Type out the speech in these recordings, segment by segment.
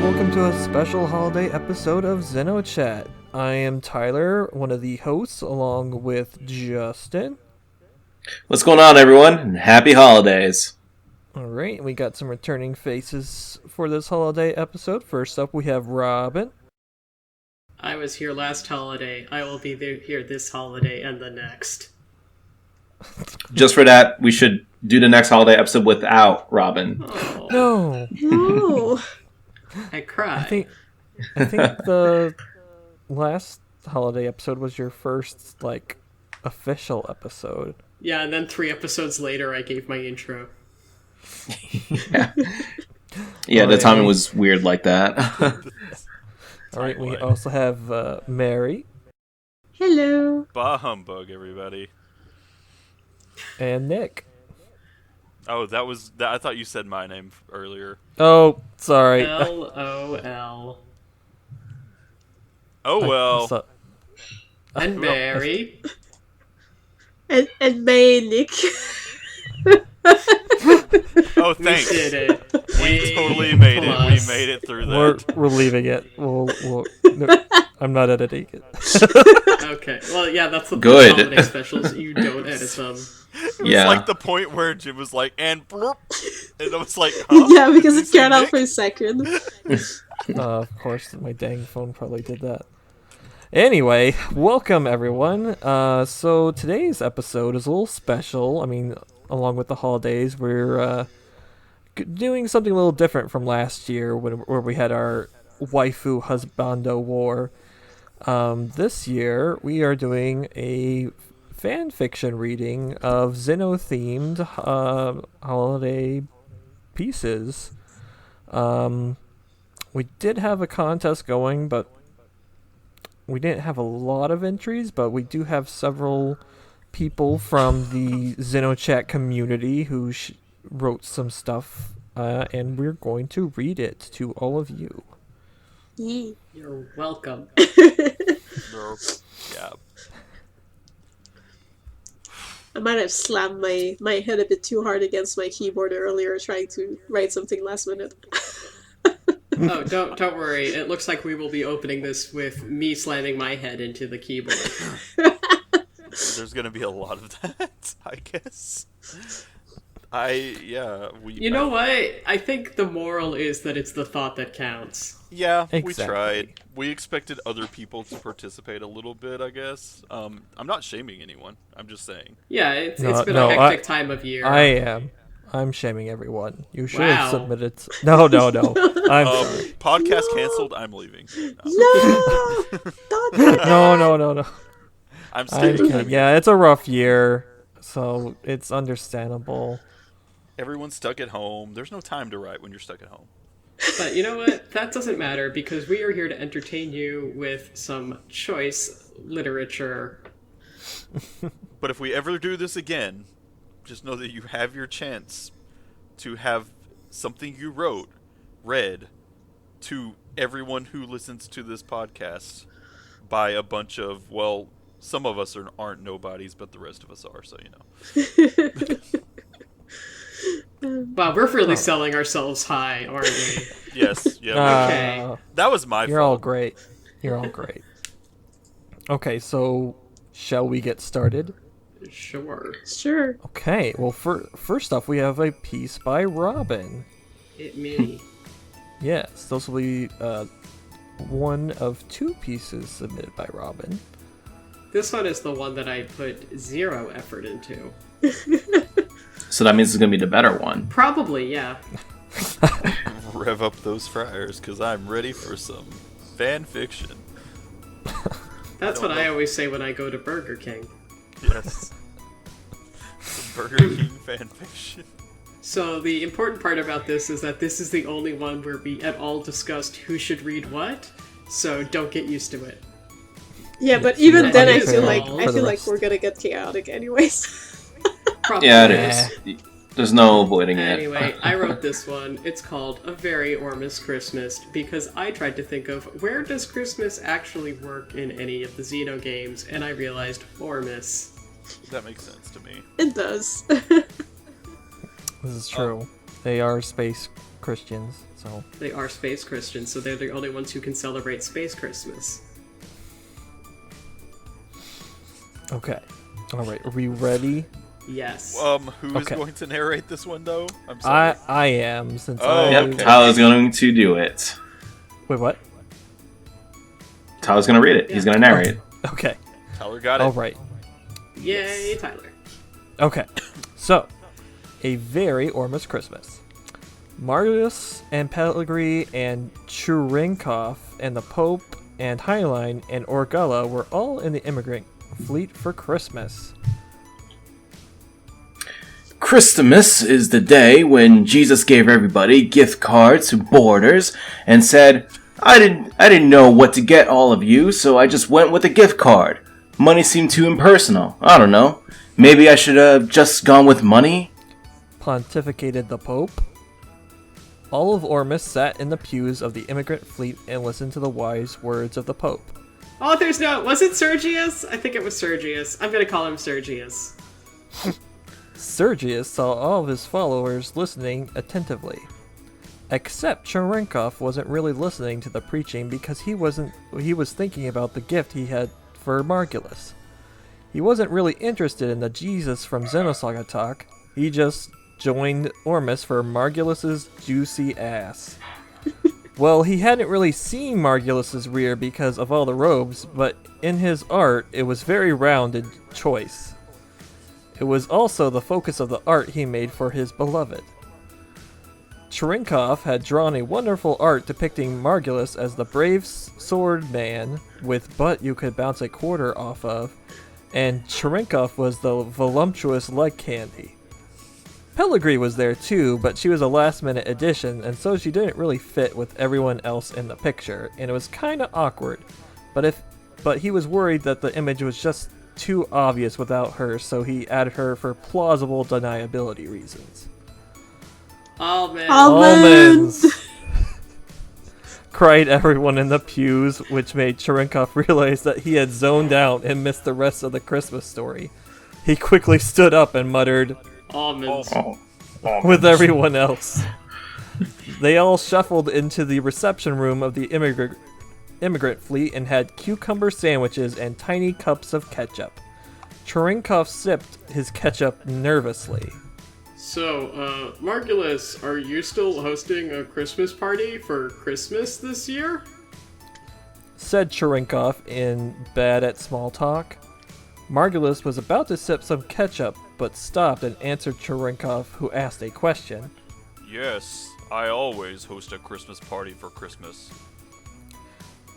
welcome to a special holiday episode of XenoChat. I am Tyler, one of the hosts, along with Justin. What's going on, everyone? And happy holidays. Alright, we got some returning faces for this holiday episode. First up, we have Robin. I was here last holiday. I will be here this holiday and the next. Just for that, we should do the next holiday episode without Robin. Oh. No! No. I cry. I think the last holiday episode was your first, official episode. Yeah, and then 3 episodes later, I gave my intro. Yeah, the timing was weird like that. Alright, we also have Mary. Hello. Bah humbug, everybody. And Nick. Oh, I thought you said my name earlier. Oh, sorry. LOL. Oh, well. And Mary. And May and Nick. Oh, thanks. We did it. We totally made it. We made it through that. We're leaving it. No, I'm not editing it. Okay. Well, yeah, that's the Good. holiday specials. You don't edit them. It was Yeah. like the point where Jim was like, and blurp. And I was like, huh? Yeah, because Did it you cut say out Nick? for a second. Of course, my dang phone probably did that. Anyway, welcome everyone. So today's episode is a little special. I mean, along with the holidays, we're doing something a little different from last year where we had our waifu husbando war. This year, we are doing a fanfiction reading of Xeno-themed holiday pieces. We did have a contest going, but we didn't have a lot of entries, but we do have several people from the XenoChat community who wrote some stuff, and we're going to read it to all of you. Yee. You're welcome. Yeah. I might have slammed my head a bit too hard against my keyboard earlier trying to write something last minute. Oh, don't worry. It looks like we will be opening this with me slamming my head into the keyboard. There's going to be a lot of that, I guess. You know what? I think the moral is that it's the thought that counts. Yeah, we Exactly. tried. We expected other people to participate a little bit, I guess. I'm not shaming anyone. I'm just saying. Yeah, it's No, been no, a hectic time of year. I am. I'm shaming everyone. You should have Wow. submitted... No. I'm sorry. Podcast canceled. I'm leaving. No! Don't do that! No. I'm I'm staying. kidding. Yeah, it's a rough year, so it's understandable. Everyone's stuck at home. There's no time to write when you're stuck at home. But you know what? That doesn't matter because we are here to entertain you with some choice literature. But if we ever do this again, just know that you have your chance to have something you wrote read to everyone who listens to this podcast by a bunch of, well, some of us aren't nobodies, but the rest of us are, so you know. Wow, we're really selling ourselves high, aren't we? Yes, yeah. Okay. That was my You're all fault. great. You're all great. Okay, so shall we get started? Sure. Sure. Okay, well, first off, we have a piece by Robin. Hit me. Yes, those will be one of 2 pieces submitted by Robin. This one is the one that I put 0 effort into. So that means it's going to be the better one. Probably, yeah. Rev up those fryers, because I'm ready for some fan fiction. That's what I always say when I go to Burger King. Yes. The Burger King fan fiction. So the important part about this is that this is the only one where we at all discussed who should read what, so don't get used to it. Yeah, but even then I For feel the- like for the we're rest. gonna get chaotic anyways. Probably. Yeah, it is. There's no avoiding it. Anyway, I wrote this one. It's called A Very Ormus Christmas because I tried to think of where does Christmas actually work in any of the Xeno games, and I realized Ormus. That makes sense to me. It does. This is true. They are space Christians, so... They are space Christians, so they're the only ones who can celebrate Space Christmas. Okay. Alright, are we ready? Yes. Who is Okay. going to narrate this one, though? I'm sorry. I am, since Oh, I... Yep, okay. Tyler's going to do it. Wait, what? Tyler's going to read it. He's going to narrate. Okay. Tyler got it. Alright. Yay, Tyler. Okay. So, a very Ormus Christmas. Marius and Pellegrini and Churinkov and the Pope and Highline and Orgella were all in the immigrant fleet for Christmas. Christmas is the day when Jesus gave everybody gift cards to Borders and said, I didn't know what to get all of you, so I just went with a gift card. Money seemed too impersonal. I don't know. Maybe I should have just gone with money? Pontificated the Pope. All of Ormus sat in the pews of the immigrant fleet and listened to the wise words of the Pope. Author's note, was it Sergius? I think it was Sergius. I'm gonna call him Sergius. Sergius saw all of his followers listening attentively. Except Cherenkov wasn't really listening to the preaching because he was thinking about the gift he had for Margulis. He wasn't really interested in the Jesus from Xenosaga talk. He just joined Ormus for Margulis's juicy ass. Well, he hadn't really seen Margulis's rear because of all the robes, but in his art, it was very rounded choice. It was also the focus of the art he made for his beloved. Cherinkov had drawn a wonderful art depicting Margulis as the brave sword man with butt you could bounce a quarter off of, and Cherinkov was the voluptuous leg candy. Pellegrini was there too, but she was a last-minute addition, and so she didn't really fit with everyone else in the picture, and it was kinda awkward. But he was worried that the image was just too obvious without her, so he added her for plausible deniability reasons. Almond. Almonds! Cried everyone in the pews, which made Cherenkov realize that he had zoned out and missed the rest of the Christmas story. He quickly stood up and muttered, Almonds. with everyone else. They all shuffled into the reception room of the immigrant fleet and had cucumber sandwiches and tiny cups of ketchup. Cherenkov sipped his ketchup nervously. So, Margulis, are you still hosting a Christmas party for Christmas this year? Said Cherenkov in bad at small talk. Margulis was about to sip some ketchup, but stopped and answered Cherenkov, who asked a question. Yes, I always host a Christmas party for Christmas.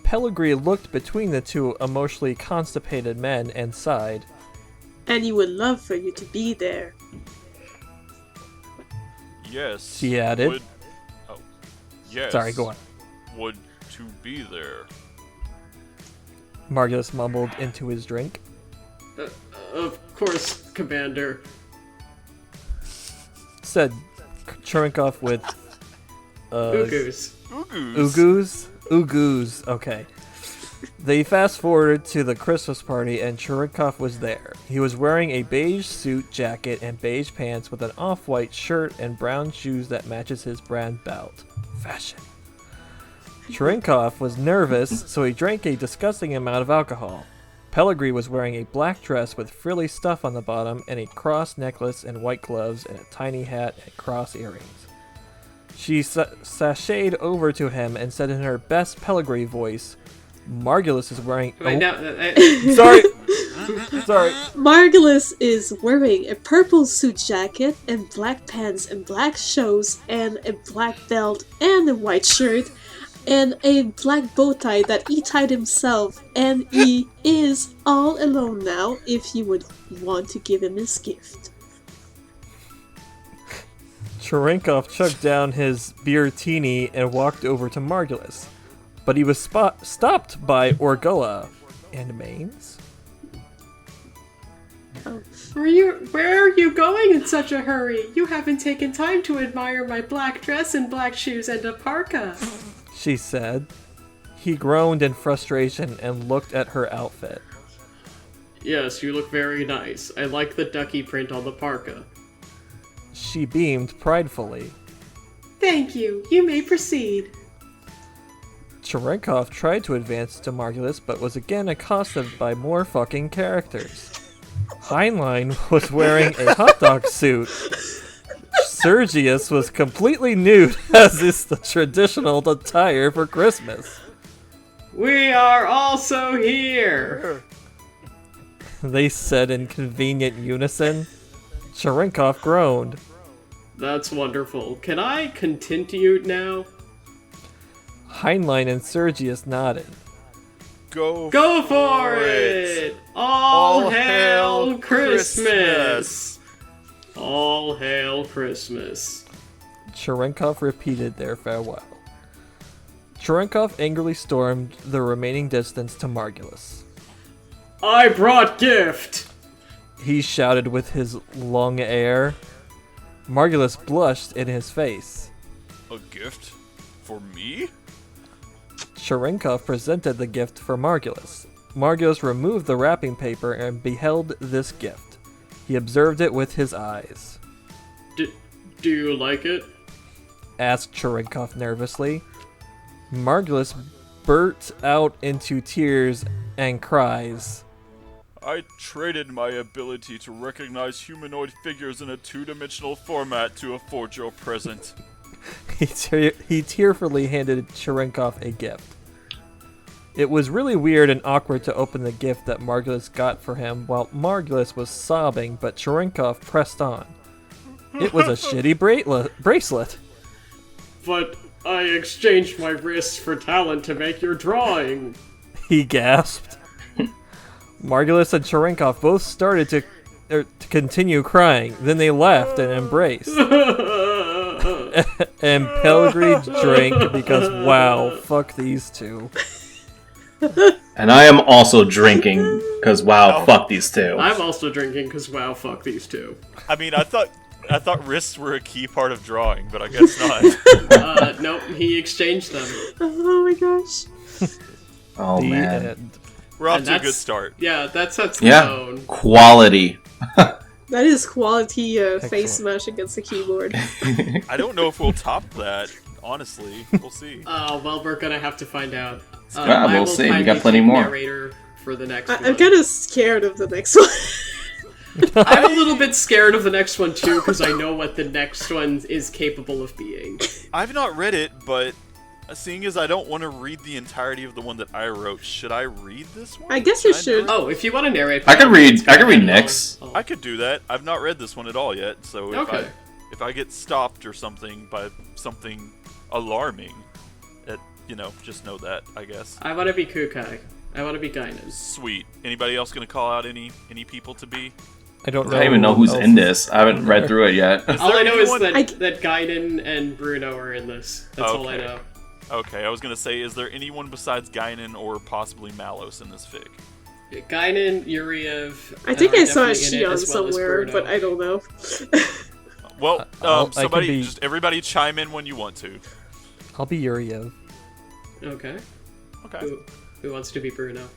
Pellegrini looked between the two emotionally constipated men and sighed. And he would love for you to be there. Yes. She added. Would, oh, yes. Sorry, go on. Would to be there. Margulis mumbled into his drink. Of course, Commander. Said Cherenkov with... Oogoos. Oogoos. Oogoos, okay. They fast-forwarded to the Christmas party and Cherenkov was there. He was wearing a beige suit jacket and beige pants with an off-white shirt and brown shoes that matches his brown belt. Fashion. Cherenkov was nervous, so he drank a disgusting amount of alcohol. Pellegrini was wearing a black dress with frilly stuff on the bottom and a cross necklace and white gloves and a tiny hat and cross earrings. She sashayed over to him and said in her best Pellegrini voice, Margulis is wearing... Wait, no, Sorry! Sorry. Margulis is wearing a purple suit jacket and black pants and black shoes and a black belt and a white shirt and a black bow tie that he tied himself, and he is all alone now if you would want to give him his gift. Cherenkov chugged down his beer-tini and walked over to Margulis. But he was stopped by Orgella and Maines. Where are you going in such a hurry? You haven't taken time to admire my black dress and black shoes and a parka. She said. He groaned in frustration and looked at her outfit. Yes, you look very nice. I like the ducky print on the parka. She beamed pridefully. Thank you. You may proceed. Cherenkov tried to advance to Margulis, but was again accosted by more fucking characters. Heinlein was wearing a hot dog suit. Sergius was completely nude, as is the traditional attire for Christmas. We are also here. They said in convenient unison. Cherenkov groaned. That's wonderful. Can I continue now? Heinlein and Sergius nodded. Go for it! All hail Christmas! All hail Christmas. Cherenkov repeated their farewell. Cherenkov angrily stormed the remaining distance to Margulis. I brought gift! He shouted with his lung air. Margulis blushed in his face. A gift? For me? Cherenkov presented the gift for Margulis. Margulis removed the wrapping paper and beheld this gift. He observed it with his eyes. Do you like it? Asked Cherenkov nervously. Margulis burst out into tears and cries. I traded my ability to recognize humanoid figures in a two-dimensional format to afford your present. He tearfully handed Cherenkov a gift. It was really weird and awkward to open the gift that Margulis got for him while Margulis was sobbing, but Cherenkov pressed on. It was a shitty bracelet. But I exchanged my wrists for talent to make your drawing. He gasped. Margulis and Cherenkov both started to continue crying. Then they laughed and embraced. And Pellegrini drank because, wow, fuck these two. And I am also drinking because wow, fuck these two. I'm also drinking because wow, fuck these two. I mean, I thought wrists were a key part of drawing, but I guess not. Nope, he exchanged them. Oh my gosh. Oh The man, end. We're off And to a that's- good start. Yeah, that sets the yeah, tone. quality. That is quality face Excellent. smash against the keyboard. I don't know if we'll top that, honestly. We'll see. Well, we're gonna have to find out. Yeah, I we'll will see. We kindly got plenty take more. Narrator for the next one. I'm kind of scared of the next one. I'm a little bit scared of the next one too, because I know what the next one is capable of being. I've not read it, but seeing as I don't want to read the entirety of the one that I wrote, should I read this one? I guess you Should should. narrate? Oh, if you want to narrate, I could read I'll- Nick's. I'll- I could do that. I've not read this one at all yet, so Okay. if I get stopped or something by something alarming, just know that, I guess. I want to be Kukai. I want to be Guinan. Sweet. Anybody else gonna call out any people to be? I don't I know. don't even know who's else in is- this. I haven't read through it yet. All I know is anyone- that Guinan and Bruno are in this. That's all I Okay. know. Okay, I was gonna say, is there anyone besides Guinan or possibly Malos in this fic? Guinan, Yuriev. I think are I saw a definitely in it, Shion as well as somewhere, Bruno. but I don't know. Well, I can somebody, be- just everybody chime in when you want to. I'll be Yuriev. Okay. Okay. Who wants to be Bruno?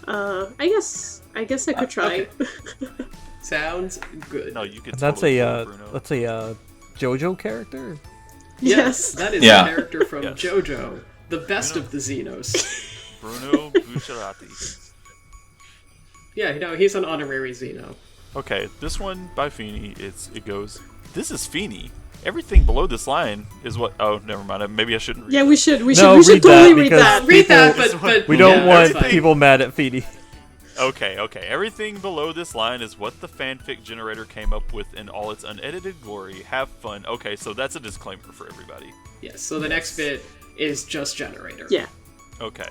I guess I could try. Sounds good. No, you could. That's totally a pull Bruno. that's a JoJo character. Yes, that is Yeah. a character from Yes. JoJo, the best Bruno. of the Xenos. Bruno Bucciarati. Yeah, he's an honorary Xeno. Okay, this one by Feeney. It goes. This is Feeney. Everything below this line is what. Oh, never mind. Maybe I shouldn't read. Yeah, it. we should No, we read should that totally read because- that. Read that, People- but We don't yeah, want that's fine. people mad at Feedy. Okay. Everything below this line is what the fanfic generator came up with in all its unedited glory. Have fun. Okay, so that's a disclaimer for everybody. Yes. So the next bit is just generator. Yeah. Okay.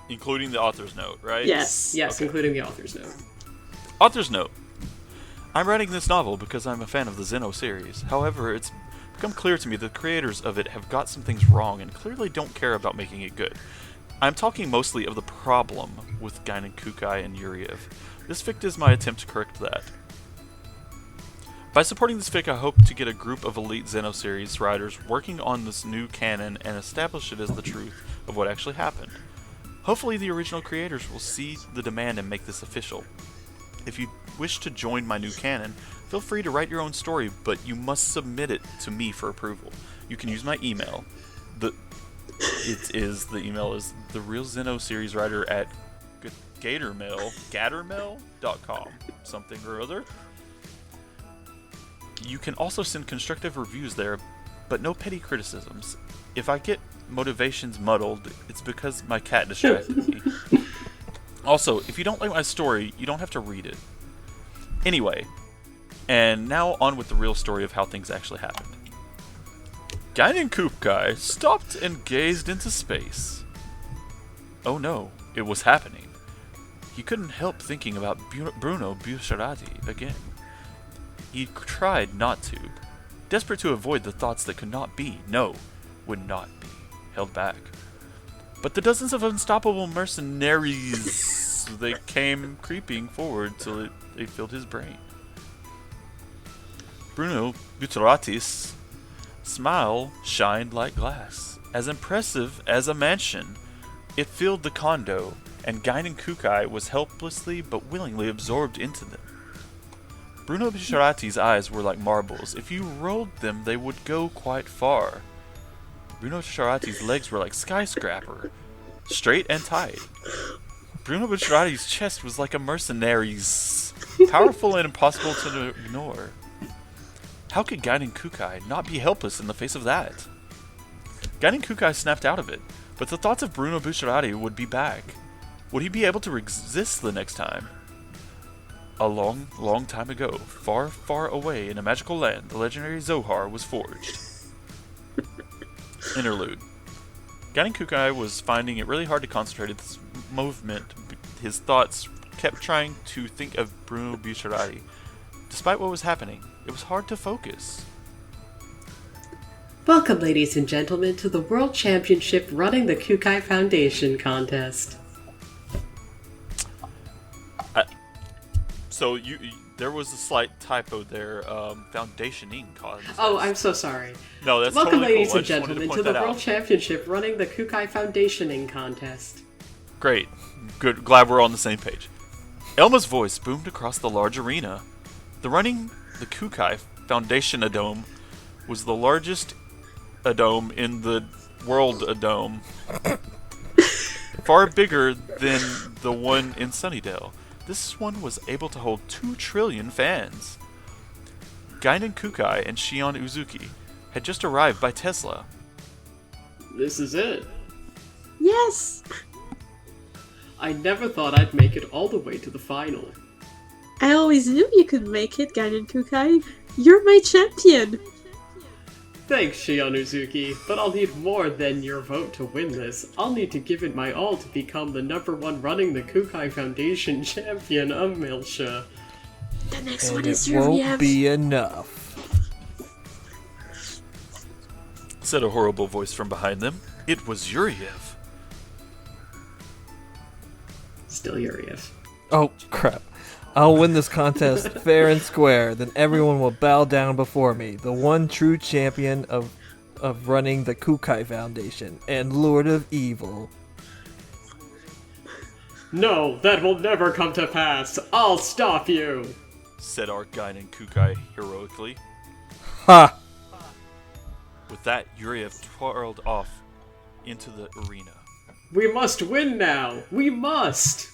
Including the author's note, right? Yes. Yes, Okay. including the author's note. Author's note. I'm writing this novel because I'm a fan of the Xeno series. However, it's become clear to me that the creators of it have got some things wrong and clearly don't care about making it good. I'm talking mostly of the problem with Guinan Kukai and Yuriev. This fic is my attempt to correct that. By supporting this fic, I hope to get a group of elite Xeno series writers working on this new canon and establish it as the truth of what actually happened. Hopefully the original creators will see the demand and make this official. If you wish to join my new canon, feel free to write your own story, but you must submit it to me for approval. You can use my email. The email is the Real Xeno series writer at Gattermail.com, something or other. You can also send constructive reviews there, but no petty criticisms. If I get motivations muddled, it's because my cat distracted me. Also, if you don't like my story, you don't have to read it. Anyway, and now on with the real story of how things actually happened. Guinan Kukai stopped and gazed into space. Oh no, it was happening. He couldn't help thinking about Bruno Bucciarati again. He tried not to, desperate to avoid the thoughts that could not be, no, would not be, held back. But the dozens of unstoppable mercenaries, they came creeping forward till they filled his brain. Bruno Bucciarati's smile shined like glass, as impressive as a mansion. It filled the condo, and Guinan Kukai was helplessly but willingly absorbed into them. Bruno Bucciarati's eyes were like marbles. If you rolled them, they would go quite far. Bruno Bucciarati's legs were like skyscraper, straight and tight. Bruno Bucciarati's chest was like a mercenary's, powerful and impossible to ignore. How could Guinan Kukai not be helpless in the face of that? Guinan Kukai snapped out of it, but the thoughts of Bruno Bucciarati would be back. Would he be able to resist the next time? A long, long time ago, far, far away in a magical land, the legendary Zohar was forged. Interlude. Guinan Kukai was finding it really hard to concentrate at this movement. His thoughts kept trying to think of Bruno Bucciarati. Despite what was happening, it was hard to focus. Welcome, ladies and gentlemen, to the World Championship Running the Kukai Foundation contest. So there was a slight typo there. Foundationing contest. Oh, I'm so sorry. No, that's Welcome, totally ladies cool. and gentlemen, to the World Championship Running the Kukai Foundationing contest. Great. Good. Glad we're on the same page. Elma's voice boomed across the large arena. The Running the Kukai Foundation Adome was the largest Adome in the world Adome. Far bigger than the one in Sunnydale. This one was able to hold 2 trillion fans. Guinan Kukai and Shion Uzuki had just arrived by Tesla. This is it. Yes! I never thought I'd make it all the way to the final. I always knew you could make it, Guinan Kukai. You're my champion! Thanks, Shion Uzuki, but I'll need more than your vote to win this. I'll need to give it my all to become the #1 Running the Kukai Foundation champion of Milsha. The next And one is it won't Yuriev. be enough. Said a horrible voice from behind them. It was Yuriev. Still Yuriev. Oh, crap. I'll win this contest fair and square, then everyone will bow down before me, the one true champion of running the Kukai Foundation, and Lord of Evil. No, that will never come to pass. I'll stop you. Said our Guinan Kukai heroically. Ha! With that, Yuriev twirled off into the arena. We must win now. We must.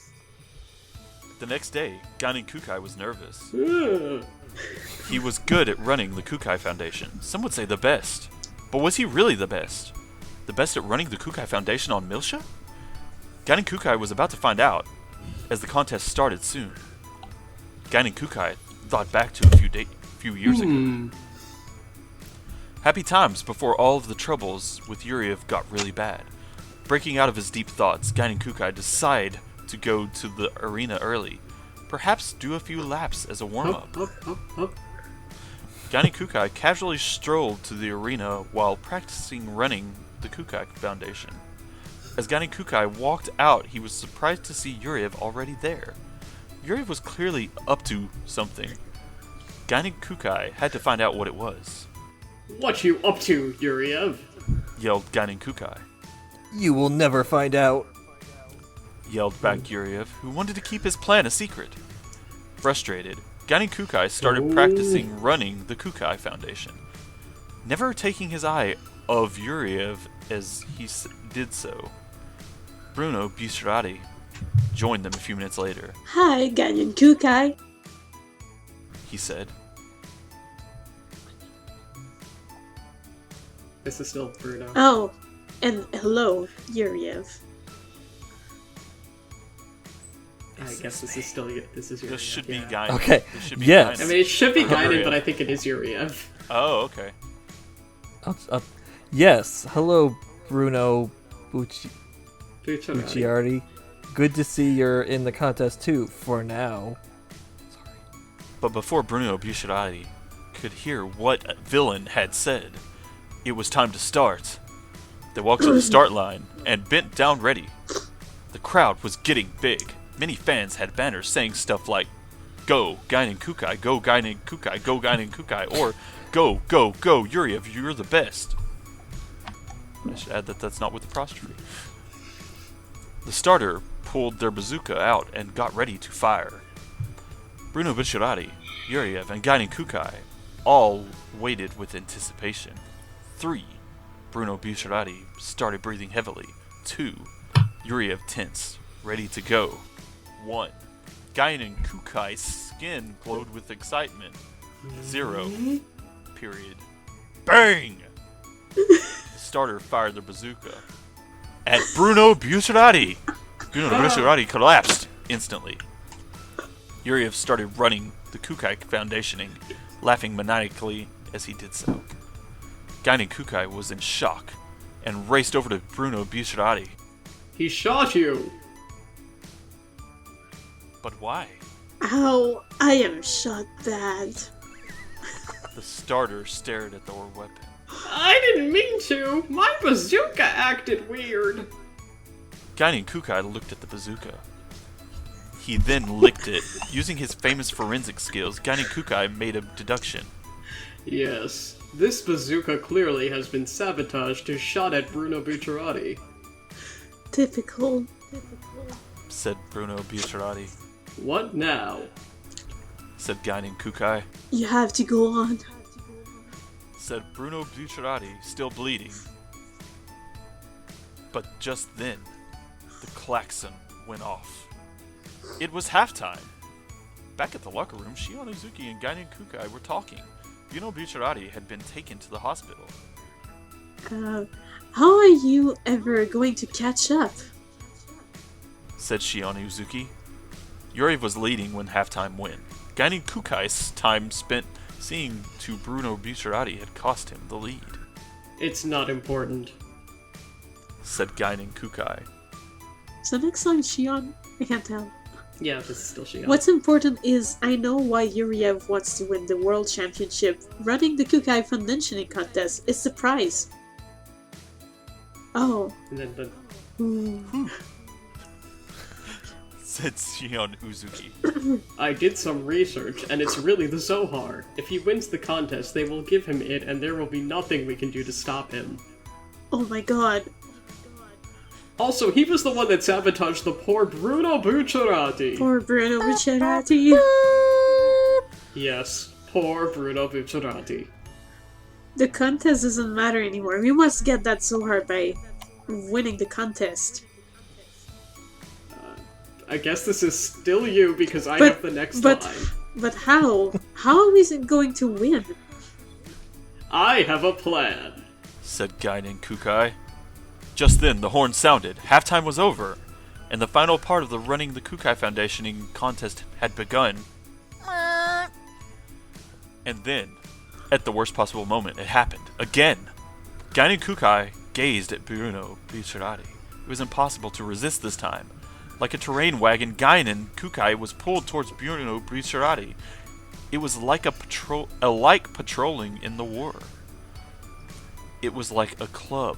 The next day, Guinan Kukai was nervous. Ugh. He was good at running the Kukai Foundation. Some would say the best. But was he really the best? The best at running the Kukai Foundation on Milsha? Guinan Kukai was about to find out, as the contest started soon. Guinan Kukai thought back to a few years ago. Happy times before all of the troubles with Yuriev got really bad. Breaking out of his deep thoughts, Guinan Kukai decided to go to the arena early. Perhaps do a few laps as a warm-up. Up. Guinan Kukai casually strolled to the arena while practicing running the Kukai Foundation. As Guinan Kukai walked out, he was surprised to see Yuriev already there. Yuriev was clearly up to something. Guinan Kukai had to find out what it was. What you up to, Yuriev? Yelled Guinan Kukai. You will never find out. Yelled back Yuriev, who wanted to keep his plan a secret. Frustrated, Gainen Kukai started practicing running the Kukai Foundation, never taking his eye of Yuriev as he did so. Bruno Bucerati joined them a few minutes later. Hi, Ganyan Kukai. He said. This is still Bruno. Oh, and hello, Yuriev. I guess this is still this is Yuriev. This should be yeah. Gainen. Okay, This should be yes. I Gainen. mean, it should be Gainen, Yuriev. but I think it is Yuriev. Oh, okay. Yes, hello, Bruno Bucciarati. Bucciarati. Good to see you're in the contest too, for now. But before Bruno Bucerati could hear what a villain had said, it was time to start. They walked to the start line and bent down ready. The crowd was getting big. Many fans had banners saying stuff like, "Go, Gainen Kukai, go, Gainen Kukai, go, Gainen Kukai," or "Go, go, go, Yuriev, you're the best." I should add that that's not with apostrophe. The starter pulled their bazooka out and got ready to fire. Bruno Bucerati, Yuriev, and Gainen Kukai all waited with anticipation. 3. Bruno Bucerati started breathing heavily. 2. Yuriev tense, ready to go. 1. Gainen Kukai's skin glowed with excitement. 0. Period. Bang! The starter fired the bazooka at Bruno Bucerati. Bruno Bucerati collapsed instantly. Yuriev started running the Kukai Foundationing, laughing maniacally as he did so. Gainen Kukai was in shock and raced over to Bruno Bucerati. He shot you! But why? Ow, I am shot bad. The starter stared at their weapon. I didn't mean to! My bazooka acted weird! Gainen Kukai looked at the bazooka. He then licked it. Using his famous forensic skills, Gainen Kukai made a deduction. Yes, this bazooka clearly has been sabotaged to shot at Bruno Bucerati. Typical. Said Bruno Bucerati. What now? Said Gainen Kukai. You have to go on. Said Bruno Bucerati, still bleeding. But just then, the klaxon went off. It was halftime. Back at the locker room, Shion Uzuki and Gainen Kukai were talking. Bruno Bucerati had been taken to the hospital. How are you ever going to catch up? Said Shion Uzuki. Yuriev was leading when halftime went. Gainen Kukai's time spent seeing to Bruno Bucerati had cost him the lead. It's not important. Said Gainen Kukai. So next song, Shion? I can't tell. Yeah, this is still Shion. What's important is I know why Yuriev wants to win the World Championship. Running the Kukai Foundationing contest is the prize. Oh. And then the... Said Shion Uzuki. I did some research, and it's really the Zohar. If he wins the contest, they will give him it, and there will be nothing we can do to stop him. Oh my god. Also, he was the one that sabotaged the poor Bruno Bucerati. Poor Bruno Bucerati. Yes, poor Bruno Bucerati. The contest doesn't matter anymore. We must get that Zohar by winning the contest. I guess this is still you because I have the next line. But how? How is it going to win? I have a plan. Said Gainen Kukai. Just then, the horn sounded. Halftime was over, and the final part of the Running the Kukai Foundationing contest had begun. And then, at the worst possible moment, it happened. Again! Gainen Kukai gazed at Bruno Bucerati. It was impossible to resist this time. Like a terrain wagon, Gainen Kukai was pulled towards Bruno Bucerati. It was like patrolling in the war. It was like a club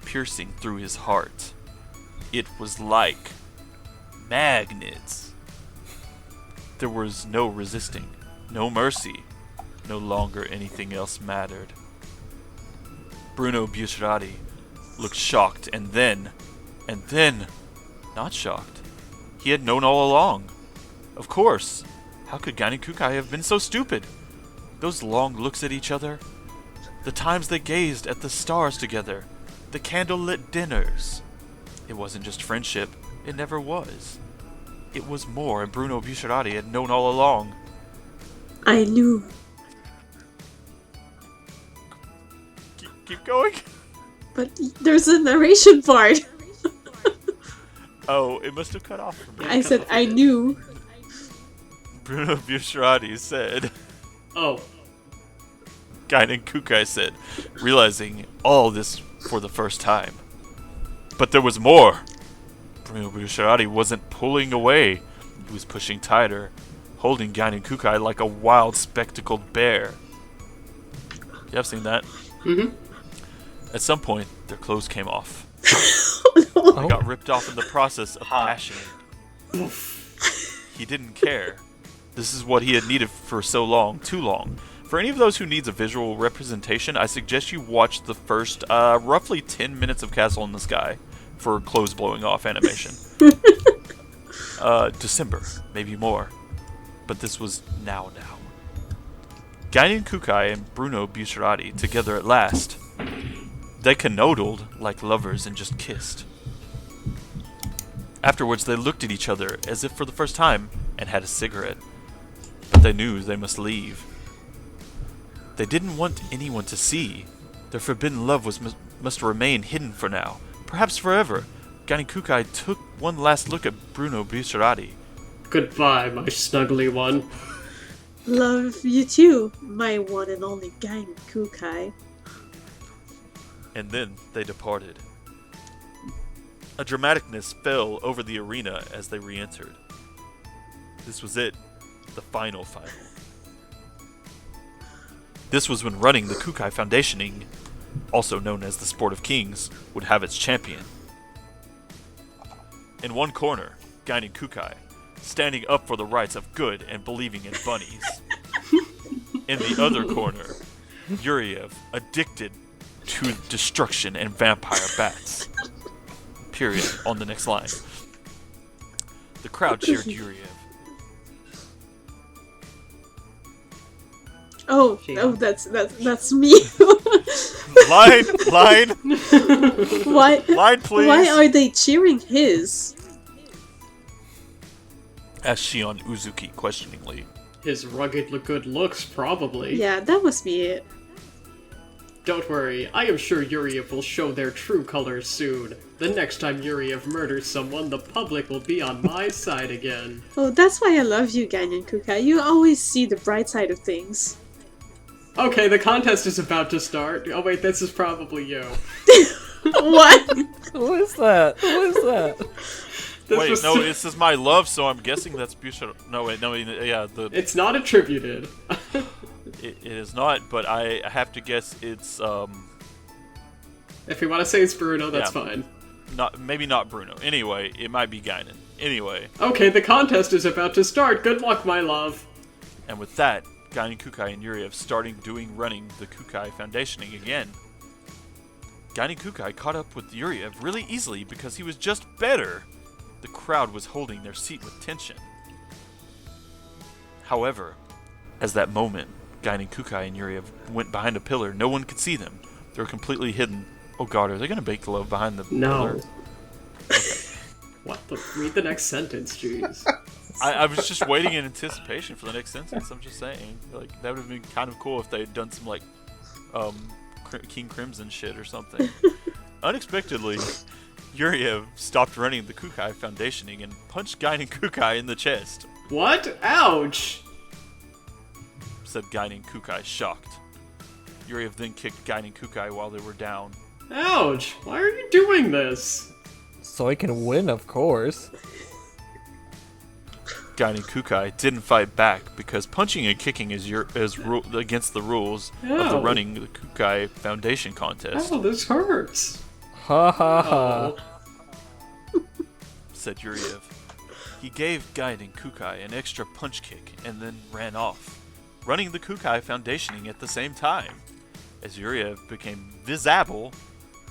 piercing through his heart. It was like magnets. There was no resisting, no mercy. No longer anything else mattered. Bruno Bucerati looked shocked and then, not shocked. He had known all along. Of course, How could Gain and Kukai have been so stupid? Those long looks at each other, the times they gazed at the stars together, the candlelit dinners. It wasn't just friendship, it never was. It was more, and Bruno Bucciarati had known all along. I knew. Keep going. But there's a narration part. Oh, it must have cut off for me. I said I knew. Bruno Bucciarati said. Oh. Gain and Kukai said, realizing all this for the first time. But there was more. Bruno Bucciarati wasn't pulling away. He was pushing tighter, holding Gain and Kukai like a wild, spectacled bear. You have seen that? Mm-hmm. At some point, their clothes came off. Oh, They got ripped off in the process of passion. He didn't care. This is what he had needed for so long, too long. For any of those who needs a visual representation, I suggest you watch the first roughly 10 minutes of Castle in the Sky for clothes blowing off animation. December, maybe more. But this was now. Gain and Kukai and Bruno Bucciarati together at last. They canoodled like lovers and just kissed. Afterwards, they looked at each other as if for the first time and had a cigarette. But they knew they must leave. They didn't want anyone to see. Their forbidden love must remain hidden for now, perhaps forever. Gain and Kukai took one last look at Bruno Bucciarati. Goodbye, my snuggly one. love you too, my one and only Gain Kukai. And then they departed. A dramaticness fell over the arena as they re-entered. This was it, the final. This was when running the Kukai Foundationing, also known as the Sport of Kings, would have its champion. In one corner, Gain and Kukai, standing up for the rights of good and believing in bunnies. In the other corner, Yuriev, addicted to destruction and vampire bats. Period. On the next line. The crowd cheered Yuriev. Oh, that's me. Line! Why? Line, please! Why are they cheering his? Asked Shion Uzuki questioningly. His rugged good looks, probably. Yeah, that must be it. Don't worry, I am sure Yuriev will show their true colors soon. The next time Yuriev murders someone, the public will be on my side again. Oh, that's why I love you, Gain and Kukai. You always see the bright side of things. Okay, the contest is about to start. Oh wait, this is probably you. What? Who is that? Who is that? Wait, no, this is my love, so I'm guessing that's Busha. No, wait, no, yeah, It's not attributed. it is not, but I have to guess it's If you want to say it's Bruno, that's Yeah. fine. maybe not Bruno. Anyway, it might be Gainen. Anyway, Okay, the contest is about to start. Good luck, my love. and with that, Gainen Kukai and Yuriev starting running the Kukai Foundationing again. Gainen Kukai caught up with Yuriev really easily because he was just better. The crowd was holding their seat with tension. However, as that moment, Gainen Kukai and Yuriev went behind a pillar, no one could see them. They were completely hidden. Oh god, are they going to make love behind the pillar? What? Read the next sentence, jeez. I was just waiting in anticipation for the next sentence. I'm just saying, like, that would have been kind of cool if they had done some like King Crimson shit or something. Unexpectedly, Yuriev stopped running the Kukai Foundationing and punched Gainen Kukai in the chest. What? Ouch! Said Gainen Kukai, shocked. Yuriev then kicked Gainen Kukai while they were down. Ouch! Why are you doing this? So I can win, of course. Gainen Kukai didn't fight back because punching and kicking is against the rules of the Ow. running the Kukai Foundation contest. Oh, this hurts. Ha ha ha. Oh. Said Yuriev. He gave Gaiden Kukai an extra punch kick and then ran off, running the Kukai Foundationing at the same time. As Yuriev became visible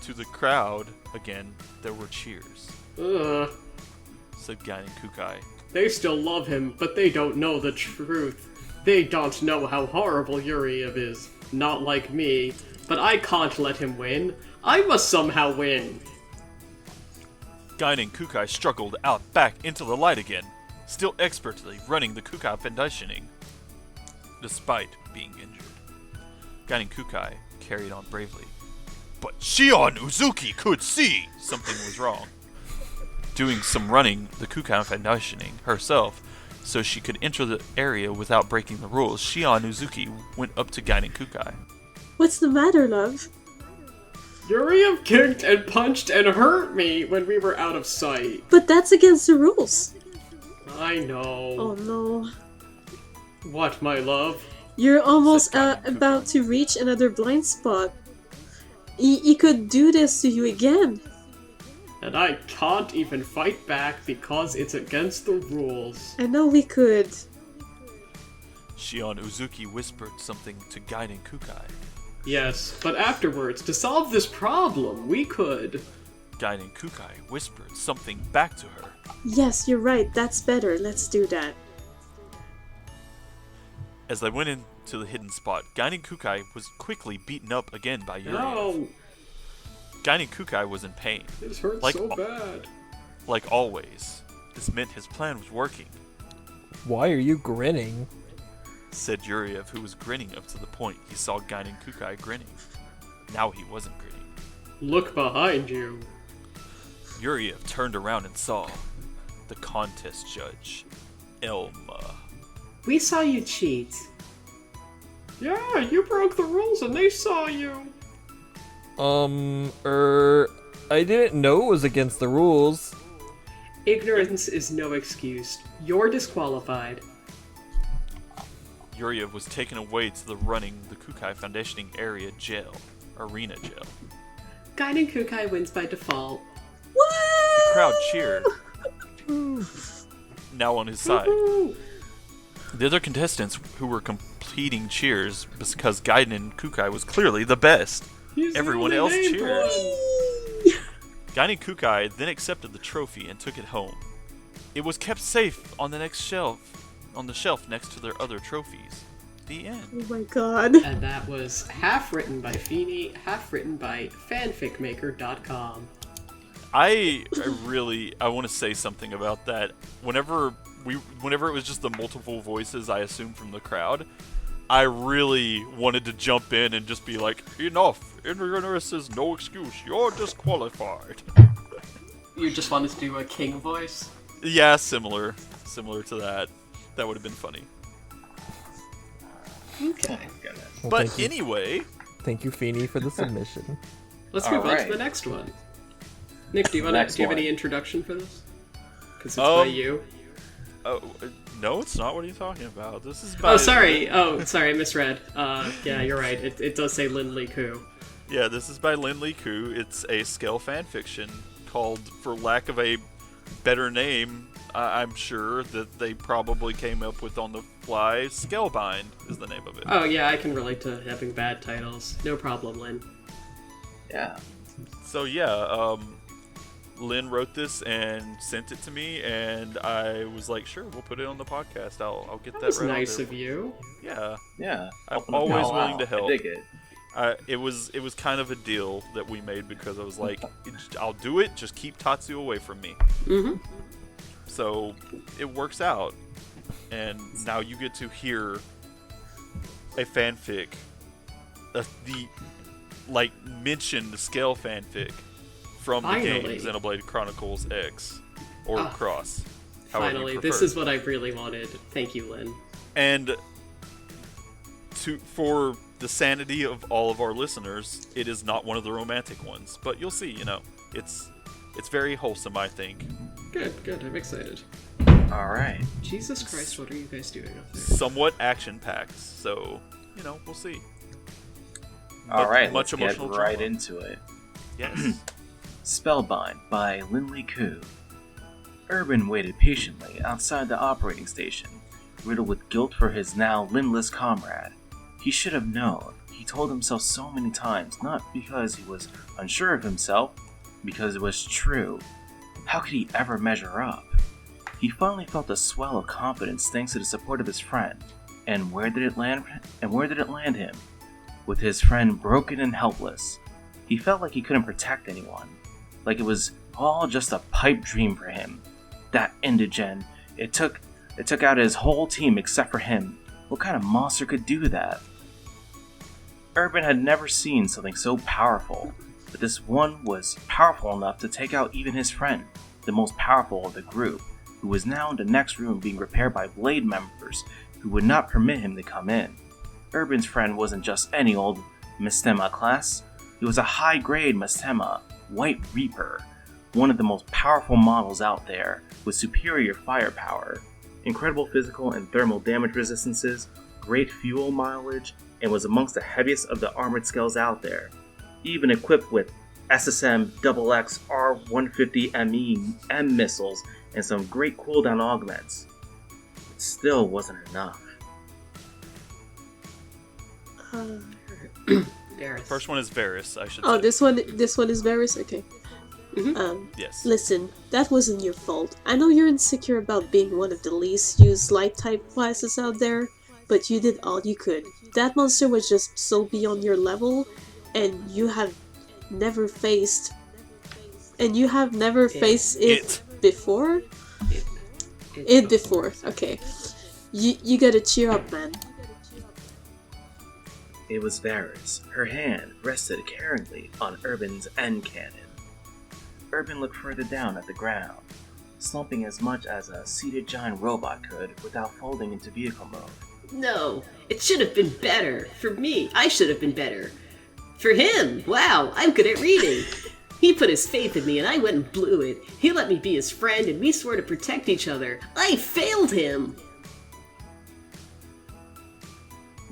to the crowd again, there were cheers. Ugh. Said Gainen Kukai. They still love him, but they don't know the truth. They don't know how horrible Yuriev is. Not like me. But I can't let him win. I must somehow win. Gain and Kukai struggled out back into the light again, still expertly running the Kukai conditioning, despite being injured. Gain and Kukai carried on bravely. But Shion Uzuki could see something was wrong. Doing some running, the Kukai conditioning herself, so she could enter the area without breaking the rules, Shion Uzuki went up to Gain and Kukai. What's the matter, love? Yuriev kicked and punched and hurt me when we were out of sight. But that's against the rules. I know. Oh no. What, my love? You're almost Said Gain and about to reach another blind spot. He could do this to you again. And I can't even fight back because it's against the rules. I know we could. Shion Uzuki whispered something to Gain and Kukai. Yes, but afterwards, to solve this problem, we could. Gain and Kukai whispered something back to her. Yes, you're right. That's better. Let's do that. As they went into the hidden spot, Gain and Kukai was quickly beaten up again by Yuriev. No, Gain and Kukai was in pain. this hurts Like- so bad. Like always, this meant his plan was working, Why are you grinning? said Yuriev, who was grinning up to the point he saw Gain and Kukai grinning. Now he wasn't grinning. Look behind you. Yuriev turned around and saw the contest judge, Elma. We saw you cheat. Yeah, you broke the rules and they saw you. I didn't know it was against the rules. Ignorance is no excuse. You're disqualified. Yuriev was taken away to the Kukai Foundationing area jail, arena jail. Gain and Kukai wins by default. The crowd cheered, now on his side. Woohoo! The other contestants who were completing cheers because Gaiden and Kukai was clearly the best. He's the Everyone only else named cheered. one. Gaiden and Kukai then accepted the trophy and took it home. It was kept safe on the shelf next to their other trophies. The end. Oh my god. And that was half written by Feeney, half written by fanficmaker.com. I want to say something about that. Whenever it was just the multiple voices I assumed from the crowd, I really wanted to jump in and just be like, enough! Ignorance is no excuse. You're disqualified. You just wanted to do a king voice? Yeah, similar to that. That would have been funny. Okay. Well, But thank you. anyway, Thank you, Feeny, for the submission. Let's move on to Alright. the next one. Nick, do you Next have one. any introduction for this? Because it's by you. oh, no, it's not. What are you talking about? This is by... Oh, sorry. I misread. Yeah, you're right. It does say Lin Li Ku. Yeah, this is by Lin Li Ku. It's a Skell fanfiction called, for lack of a better name, I'm sure that they probably came up with on the fly, Skellbind is the name of it. Oh, yeah, I can relate to having bad titles. No problem, Lin. Yeah. So yeah, Lynn wrote this and sent it to me, and I was like, sure, we'll put it on the podcast. I'll get that That was right nice out there. of you. Yeah, Yeah. I'm Helping always out. willing to help. I dig it. It was kind of a deal that we made because I was like, I'll do it, just keep Tatsu away from me. Mm-hmm. So it works out, and now you get to hear a fanfic, mentioned Skell fanfic from the game Finally. Xenoblade Chronicles X or Ah, Cross. however you Finally, prefer. this is what I really wanted. Thank you, Lin. And for the sanity of all of our listeners, it is not one of the romantic ones, but you'll see. It's very wholesome, I think. Good. I'm excited. All right. Jesus Christ, what are you guys doing up there? Somewhat action-packed, so we'll see. All right. Much Let's get emotional right drama. into it. Yes. Spellbind by Lin Ku. Urban waited patiently outside the operating station, riddled with guilt for his now limbless comrade. He should have known. He told himself so many times, not because he was unsure of himself, because it was true. How could he ever measure up? He finally felt a swell of confidence thanks to the support of his friend. And where did it land him? With his friend broken and helpless. He felt like he couldn't protect anyone. Like it was all just a pipe dream for him. That indigen, it took out his whole team except for him. What kind of monster could do that? Urban had never seen something so powerful, but this one was powerful enough to take out even his friend, the most powerful of the group, who was now in the next room being repaired by Blade members who would not permit him to come in. Urban's friend wasn't just any old Mastema class, he was a high-grade Mastema, White Reaper, one of the most powerful models out there, with superior firepower, incredible physical and thermal damage resistances, great fuel mileage, and was amongst the heaviest of the armored skells out there, even equipped with SSM XX R150ME M missiles and some great cooldown augments. It still wasn't enough. Varys. First one is Varys, I should Oh, say. this one is Varys? Okay. Yes. Listen, that wasn't your fault. I know you're insecure about being one of the least used light-type classes out there, but you did all you could. That monster was just so beyond your level, and you have never faced it before? It before, okay. You gotta cheer up, man. It was Varys. Her hand rested caringly on Urban's end cannon. Urban looked further down at the ground, slumping as much as a seated giant robot could without folding into vehicle mode. No, it should have been better. For me, I should have been better. For him, wow, I'm good at reading. He put his faith in me and I went and blew it. He let me be his friend and we swore to protect each other. I failed him.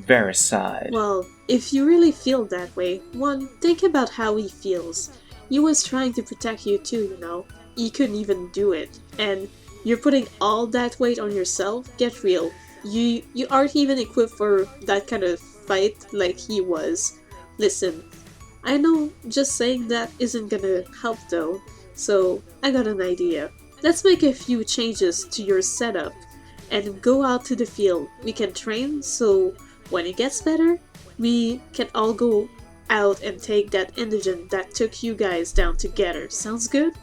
Varys sighed. Well, if you really feel that way, one, think about how he feels. He was trying to protect you too, you know. He couldn't even do it. And you're putting all that weight on yourself? Get real. You aren't even equipped for that kind of fight like he was. Listen, I know just saying that isn't gonna help though, so I got an idea. Let's make a few changes to your setup and go out to the field. We can train, so when it gets better, we can all go out and take that indigent that took you guys down together. Sounds good?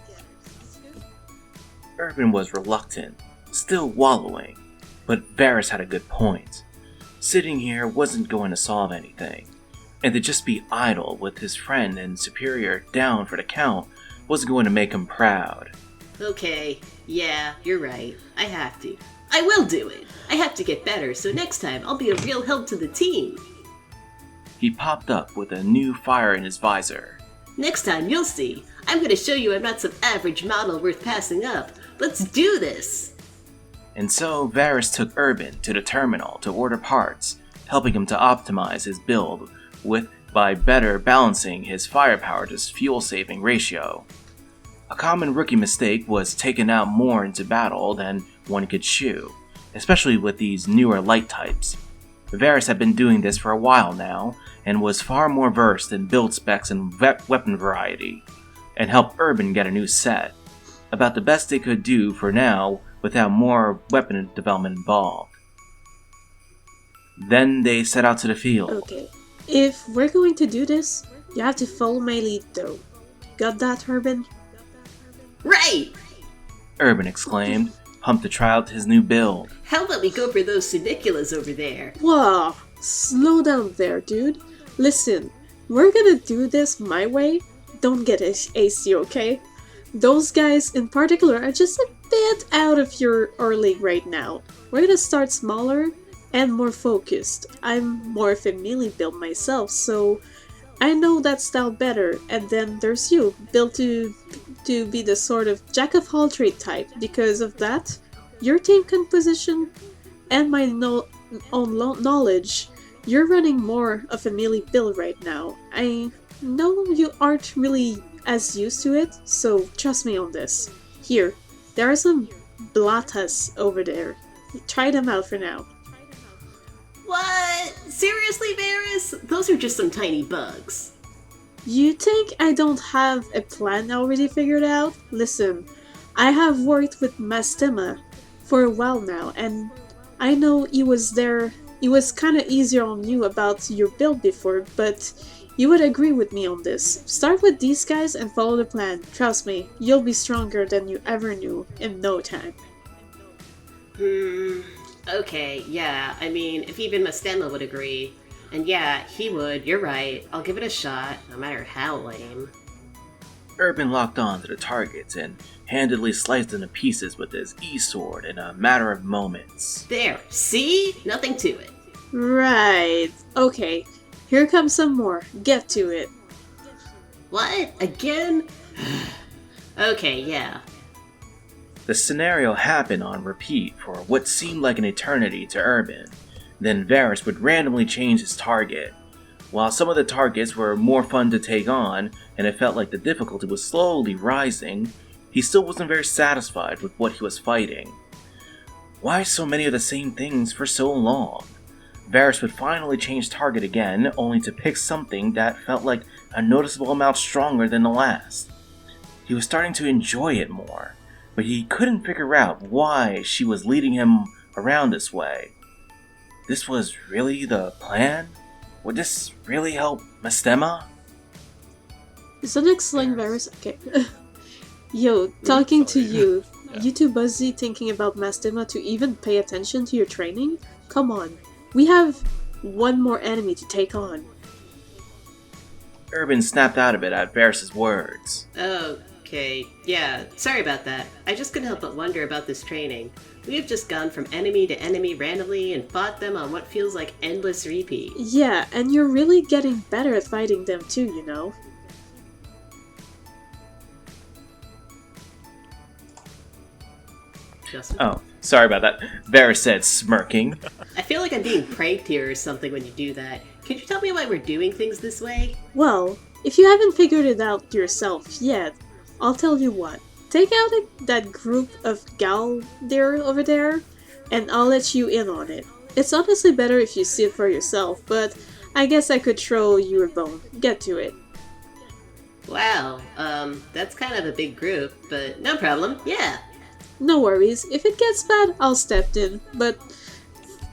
Urban was reluctant, still wallowing, but Varys had a good point. Sitting here wasn't going to solve anything, and to just be idle with his friend and superior down for the count wasn't going to make him proud. Okay, yeah, you're right. I have to. I will do it. I have to get better, so next time I'll be a real help to the team. He popped up with a new fire in his visor. Next time you'll see. I'm gonna show you I'm not some average model worth passing up. Let's do this! And so Varys took Urban to the terminal to order parts, helping him to optimize his build by better balancing his firepower to fuel-saving ratio. A common rookie mistake was taking out more into battle than one could chew, especially with these newer light types. Varys had been doing this for a while now, and was far more versed in build specs and weapon variety, and helped Urban get a new set. About the best they could do for now without more weapon development involved. Then they set out to the field. Okay. If we're going to do this, you have to follow my lead though. Got that, Urban? Right! Urban exclaimed, pumped to try out his new build. How about we go for those Suniculas over there? Whoa! Slow down there, dude. Listen, we're gonna do this my way. Don't get AC, okay? Those guys in particular are just a bit out of your league right now. We're gonna start smaller and more focused. I'm more of a melee build myself, so I know that style better. And then there's you, built to be the sort of jack of all trade type. Because of that, your team composition and my own knowledge, you're running more of a melee build right now. I know you aren't really as used to it, so trust me on this. Here, there are some blatas over there. Try them out for now. What? Seriously, Varys? Those are just some tiny bugs. You think I don't have a plan already figured out? Listen, I have worked with Mastema for a while now, and I know it was kind of easier on you about your build before, but you would agree with me on this. Start with these guys and follow the plan. Trust me, you'll be stronger than you ever knew in no time. Okay, yeah, I mean, if even Mastema would agree. And yeah, he would, you're right. I'll give it a shot, no matter how lame. Urban locked on to the targets and handedly sliced them to pieces with his E-sword in a matter of moments. There, see? Nothing to it. Right. Okay, here comes some more. Get to it. What? Again? Okay, yeah. The scenario happened on repeat for what seemed like an eternity to Urban. Then Varus would randomly change his target. While some of the targets were more fun to take on, and it felt like the difficulty was slowly rising, he still wasn't very satisfied with what he was fighting. Why so many of the same things for so long? Varus would finally change target again, only to pick something that felt like a noticeable amount stronger than the last. He was starting to enjoy it more, but he couldn't figure out why she was leading him around this way. This was really the plan? Would this really help Mastema? Is the next slang Varus? Okay. Yo, talking to you. You too busy thinking about Mastema to even pay attention to your training? Come on. We have one more enemy to take on. Urban snapped out of it at Varus' words. Okay, yeah, sorry about that. I just couldn't help but wonder about this training. We have just gone from enemy to enemy randomly and fought them on what feels like endless repeat. Yeah, and you're really getting better at fighting them too, you know. Justin? Oh, sorry about that, Varus said, smirking. I feel like I'm being pranked here or something when you do that. Could you tell me why we're doing things this way? Well, if you haven't figured it out yourself yet, I'll tell you what. Take out that group of gal there over there, and I'll let you in on it. It's honestly better if you see it for yourself, but I guess I could throw you a bone. Get to it. Wow, that's kind of a big group, but no problem, yeah. No worries, if it gets bad, I'll step in, but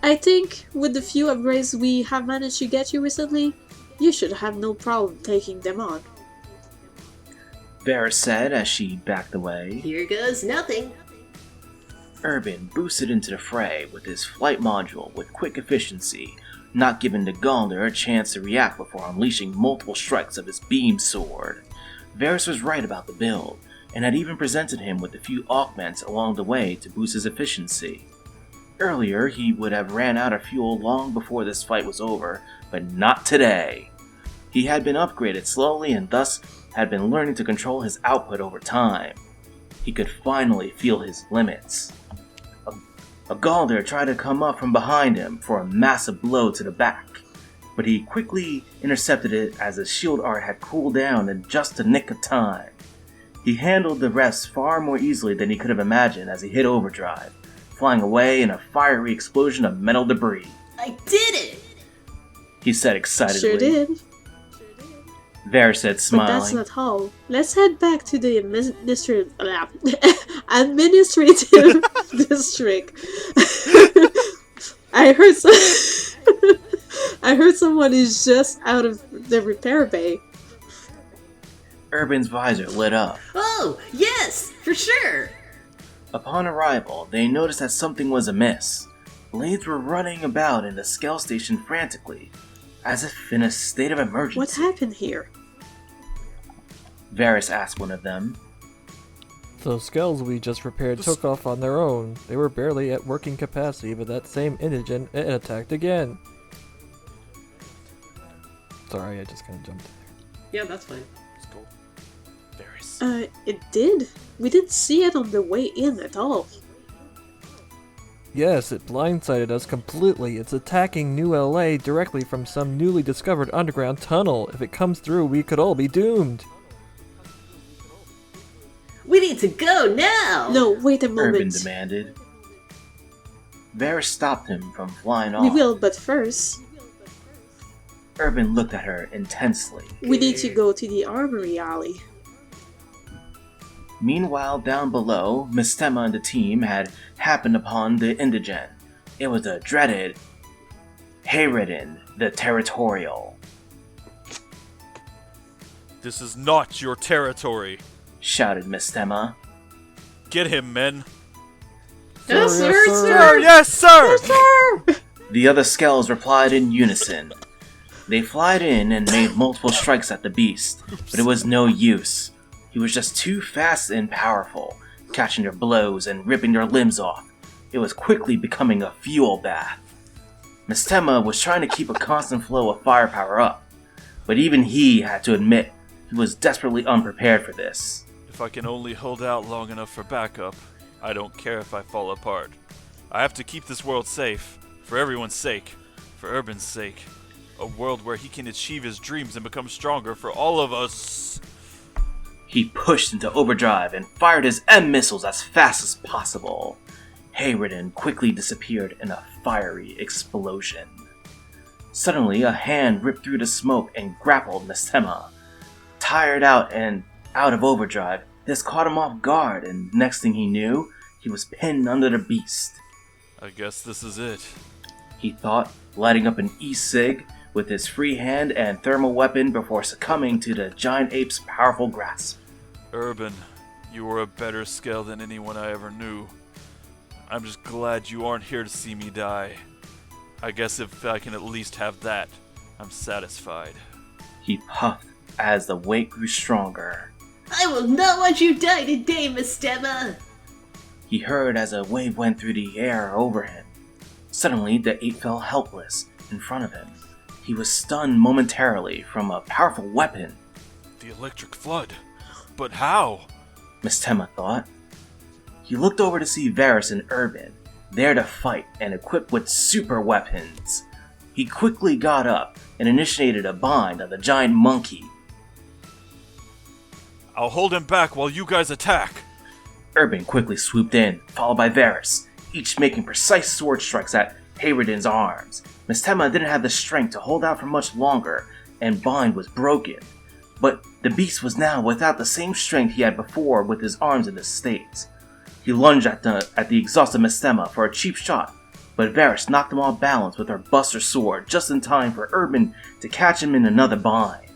I think with the few upgrades we have managed to get you recently, you should have no problem taking them on. Varus said as she backed away. Here goes nothing. Urban boosted into the fray with his flight module with quick efficiency, not giving the Gauntlet a chance to react before unleashing multiple strikes of his beam sword. Varus was right about the build, and had even presented him with a few augments along the way to boost his efficiency. Earlier, he would have ran out of fuel long before this fight was over, but not today. He had been upgraded slowly and thus had been learning to control his output over time. He could finally feel his limits. A Gauntlet tried to come up from behind him for a massive blow to the back, but he quickly intercepted it as his shield art had cooled down in just the nick of time. He handled the rest far more easily than he could have imagined as he hit overdrive, flying away in a fiery explosion of metal debris. I did it! He said excitedly. Sure did. Varus said, smiling. But that's not all. Let's head back to the administrative district. I heard someone is just out of the repair bay. Urban's visor lit up. Oh, yes, for sure! Upon arrival, they noticed that something was amiss. Blades were running about in the Skell station frantically, as if in a state of emergency. What happened here? Varus asked one of them. Those skells we just repaired took off on their own. They were barely at working capacity, but that same indigent, it attacked again. Sorry, I just kind of jumped in there. Yeah, that's fine. Varus. It did. We didn't see it on the way in at all. Yes, it blindsided us completely. It's attacking New LA directly from some newly discovered underground tunnel. If it comes through, we could all be doomed. We need to go now! No, wait a Urban moment. demanded. Varus stopped him from flying off. We will, but first, Urban looked at her intensely. we need to go to the armory alley. Meanwhile, down below, Mastema and the team had happened upon the indigen. It was the dreaded Hayridin, the Territorial. This is not your territory. Shouted Mistema. Get him, men. Yes, sir, Yes, sir! The other Skells replied in unison. They flied in and made multiple strikes at the beast, but it was no use. He was just too fast and powerful, catching their blows and ripping their limbs off. It was quickly becoming a fuel bath. Mistema was trying to keep a constant flow of firepower up, but even he had to admit he was desperately unprepared for this. If I can only hold out long enough for backup, I don't care if I fall apart. I have to keep this world safe, for everyone's sake, for Urban's sake. A world where he can achieve his dreams and become stronger for all of us. He pushed into overdrive and fired his M missiles as fast as possible. Hayridin quickly disappeared in a fiery explosion. Suddenly, a hand ripped through the smoke and grappled Mistema. Tired out and out of overdrive, this caught him off guard, and next thing he knew, he was pinned under the beast. I guess this is it. He thought, lighting up an e-cig with his free hand and thermal weapon before succumbing to the giant ape's powerful grasp. Urban, you were a better Skell than anyone I ever knew. I'm just glad you aren't here to see me die. I guess if I can at least have that, I'm satisfied. He puffed as the weight grew stronger. I will not watch you die today, Mistema! He heard as a wave went through the air over him. Suddenly, the ape fell helpless in front of him. He was stunned momentarily from a powerful weapon. The electric flood? But how? Mistema thought. He looked over to see Varus and Urban, there to fight and equipped with super weapons. He quickly got up and initiated a bind on the giant monkey. I'll hold him back while you guys attack. Urban quickly swooped in, followed by Varus, each making precise sword strikes at Hayridin's arms. Mistema didn't have the strength to hold out for much longer, and bind was broken. But the beast was now without the same strength he had before with his arms in this state. He lunged at the exhausted Mistema for a cheap shot, but Varus knocked him off balance with her buster sword just in time for Urban to catch him in another bind.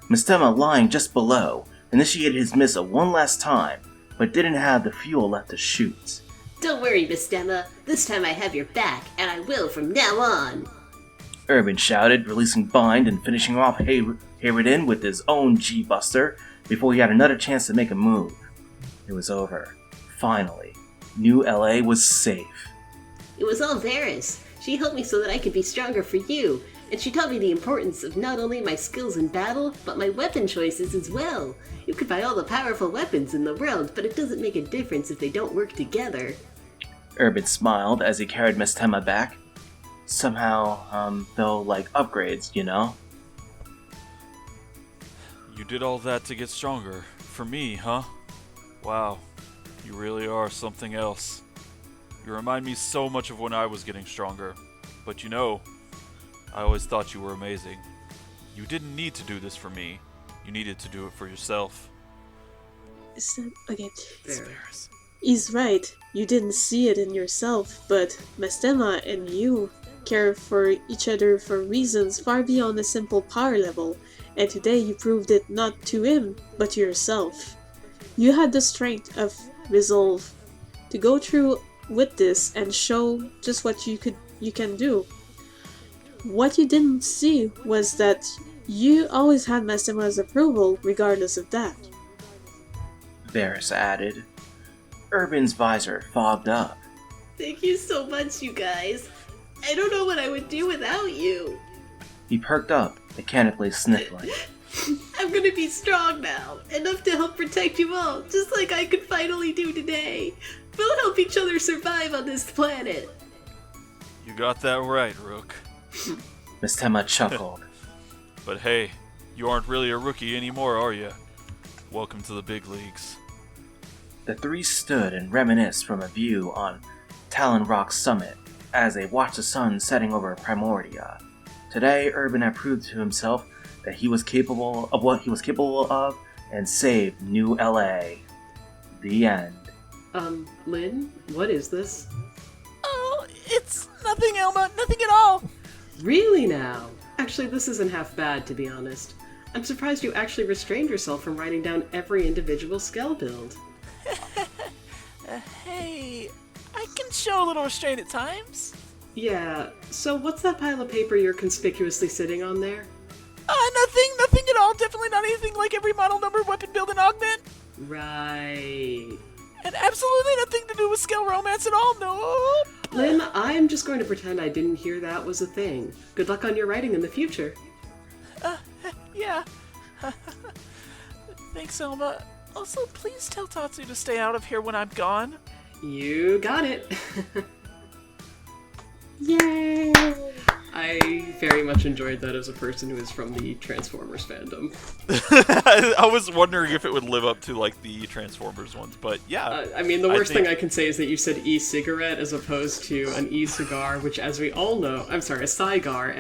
Mistema, lying just below, initiated his missile one last time, but didn't have the fuel left to shoot. Don't worry, Mistema. This time I have your back, and I will from now on. Urban shouted, releasing bind and finishing off Hayridin with his own G-Buster before he had another chance to make a move. It was over. Finally, New LA was safe. It was all Varus. She helped me so that I could be stronger for you, and she taught me the importance of not only my skills in battle, but my weapon choices as well. You could buy all the powerful weapons in the world, but it doesn't make a difference if they don't work together. Urban smiled as he carried Mistema back. Somehow, though, like upgrades, you know? You did all that to get stronger. For me, huh? Wow. You really are something else. You remind me so much of when I was getting stronger. But you know, I always thought you were amazing. You didn't need to do this for me. You needed to do it for yourself. Okay. Varus. He's right. You didn't see it in yourself, but Mistema and you care for each other for reasons far beyond a simple power level, and today you proved it not to him, but to yourself. You had the strength of resolve to go through with this and show just what you can do. What you didn't see was that you always had Mistema's approval regardless of that. Varus added. Urban's visor fogged up. Thank you so much, you guys. I don't know what I would do without you. He perked up, mechanically sniffling. I'm gonna be strong now, enough to help protect you all, just like I could finally do today. We'll help each other survive on this planet. You got that right, Rook. Mistema chuckled. But hey, you aren't really a rookie anymore, are you? Welcome to the big leagues. The three stood and reminisced from a view on Talon Rock's summit as they watched the sun setting over Primordia. Today, Urban had proved to himself that he was capable of what he was capable of and saved New LA. The end. Lynn, what is this? Oh, it's nothing, Elma. Nothing at all. Really now? Actually, this isn't half bad, to be honest. I'm surprised you actually restrained yourself from writing down every individual Skell build. Hey, I can show a little restraint at times. Yeah, so what's that pile of paper you're conspicuously sitting on there? Nothing at all. Definitely not anything like every model number, weapon build, and augment. Right. And absolutely nothing to do with Skell romance at all, no. Lynn, I'm just going to pretend I didn't hear that was a thing. Good luck on your writing in the future. Yeah. Thanks, Elma. Also, please tell Tatsu to stay out of here when I'm gone. You got it. Yay! I very much enjoyed that as a person who is from the Transformers fandom. I was wondering if it would live up to like the Transformers ones, but yeah. I mean, the worst thing I can say is that you said e-cigarette as opposed to an e-cigar, which, as we all know, I'm sorry, a cigar,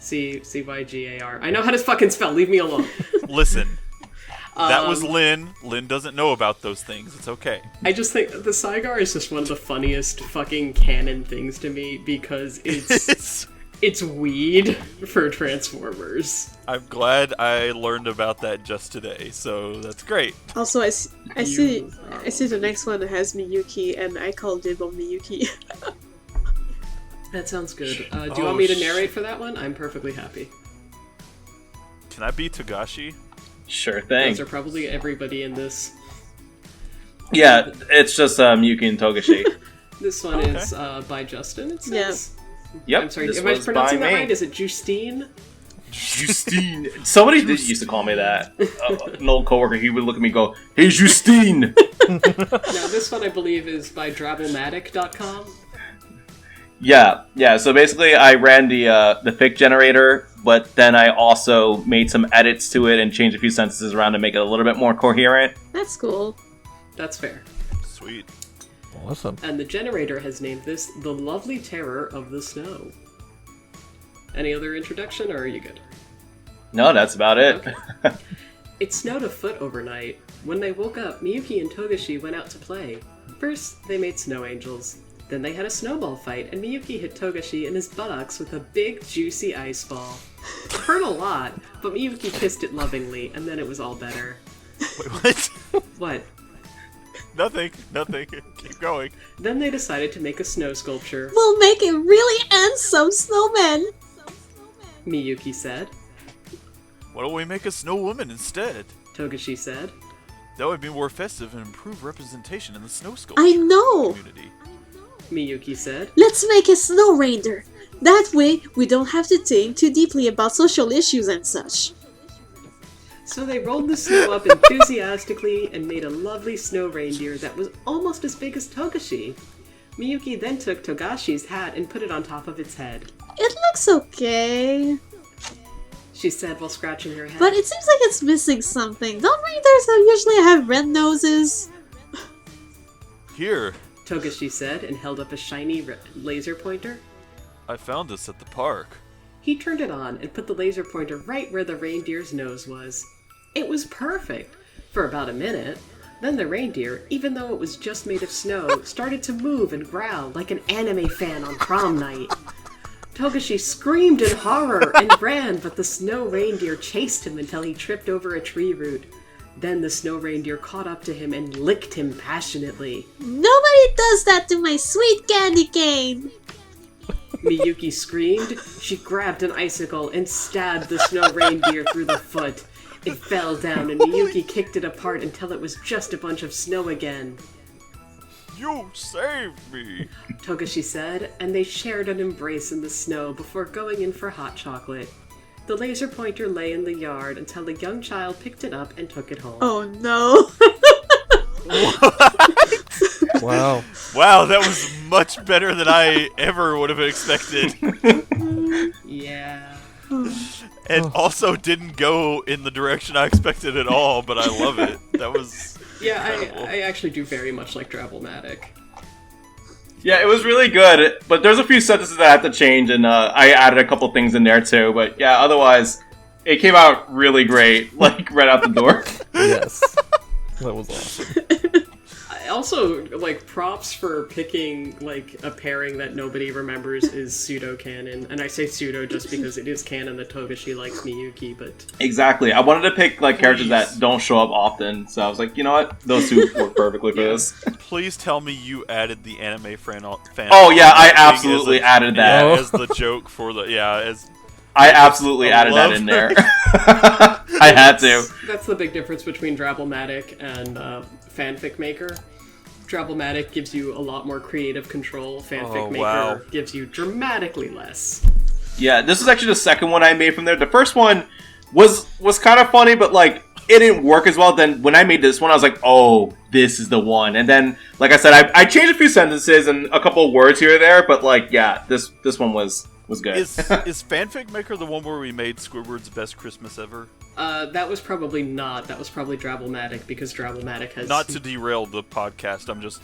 C-Y-G-A-R. I know how to fucking spell, leave me alone. Listen, that was Lynn. Lynn doesn't know about those things. It's okay. I just think the cigar is just one of the funniest fucking canon things to me because it's weed for Transformers. I'm glad I learned about that just today, so that's great. Also, I see the next one that has Miyuki, and I call Dibble Miyuki. That sounds good. Do you want me to narrate for that one? I'm perfectly happy. Can I be Togashi? Sure thing. Those are probably everybody in this. Yeah, it's just Yuki and Togashi. This one is by Justin, it says. Yep. I'm sorry, this am I was pronouncing by that me. right? Is it Justine? Justine. Somebody used to call me that. An old coworker, he would look at me and go, "Hey, Justine!" Now, this one I believe is by Drabblematic.com. Yeah. So basically, I ran the fic generator, but then I also made some edits to it and changed a few sentences around to make it a little bit more coherent. That's cool. That's fair. Sweet. Awesome. And the generator has named this The Lovely Terror of the Snow. Any other introduction, or are you good? No, that's about it. Okay. It snowed a foot overnight. When they woke up, Miyuki and Togashi went out to play. First, they made snow angels. Then they had a snowball fight, and Miyuki hit Togashi in his buttocks with a big, juicy ice ball. It hurt a lot, but Miyuki kissed it lovingly, and then it was all better. Wait, what? What? Nothing. Keep going. Then they decided to make a snow sculpture, We'll make a really handsome snowman. Miyuki said. Why don't we make a snow woman instead? Togashi said. That would be more festive and improve representation in the snow sculpture I know. community. Miyuki said. Let's make a snow reindeer. That way, we don't have to think too deeply about social issues and such. So they rolled the snow up enthusiastically and made a lovely snow reindeer that was almost as big as Togashi. Miyuki then took Togashi's hat and put it on top of its head. It looks okay, She said while scratching her head. but it seems like it's missing something. Don't reindeers usually have red noses? Here, Togashi said and held up a shiny laser pointer. I found this at the park. He turned it on and put the laser pointer right where the reindeer's nose was. It was perfect for about a minute. Then the reindeer, even though it was just made of snow, started to move and growl like an anime fan on prom night. Togashi screamed in horror and ran, but the snow reindeer chased him until he tripped over a tree root. Then the snow reindeer caught up to him and licked him passionately. Nobody does that to my sweet candy cane! Miyuki screamed. She grabbed an icicle and stabbed the snow reindeer through the foot. It fell down and Miyuki kicked it apart until it was just a bunch of snow again. You saved me! Togashi said, and they shared an embrace in the snow before going in for hot chocolate. The laser pointer lay in the yard until the young child picked it up and took it home. Oh no! Wow. Wow, that was much better than I ever would have expected. Yeah. And also didn't go in the direction I expected at all, but I love it. That was Yeah, incredible. I actually do very much like Drabblematic. Yeah, it was really good, but there's a few sentences that I had to change, and I added a couple things in there too. But yeah, otherwise, it came out really great, like right out the door. Yes. That was awesome. I also, like, props for picking, like, a pairing that nobody remembers is pseudo-canon. And I say pseudo just because it is canon that Togashi likes Miyuki, but... Exactly. I wanted to pick like characters that don't show up often, so I was like, you know what? Those two work perfectly for this. Please tell me you added the anime fan. Oh yeah, I absolutely added that. Yeah, as the joke for the I absolutely added that in there. I had to. That's the big difference between Drablematic and Fanfic Maker. Drablematic gives you a lot more creative control. Fanfic Maker gives you dramatically less. Yeah, this is actually the second one I made from there. The first one was kind of funny, but like it didn't work as well. Then when I made this one, I was like, oh, this is the one. And then, like I said, I changed a few sentences and a couple of words here or there, but like, yeah, this one was good. Is Fanfic Maker the one where we made Squidward's best Christmas ever? That was probably not. That was probably Drablematic, because Drablematic has... Not to derail the podcast, I'm just,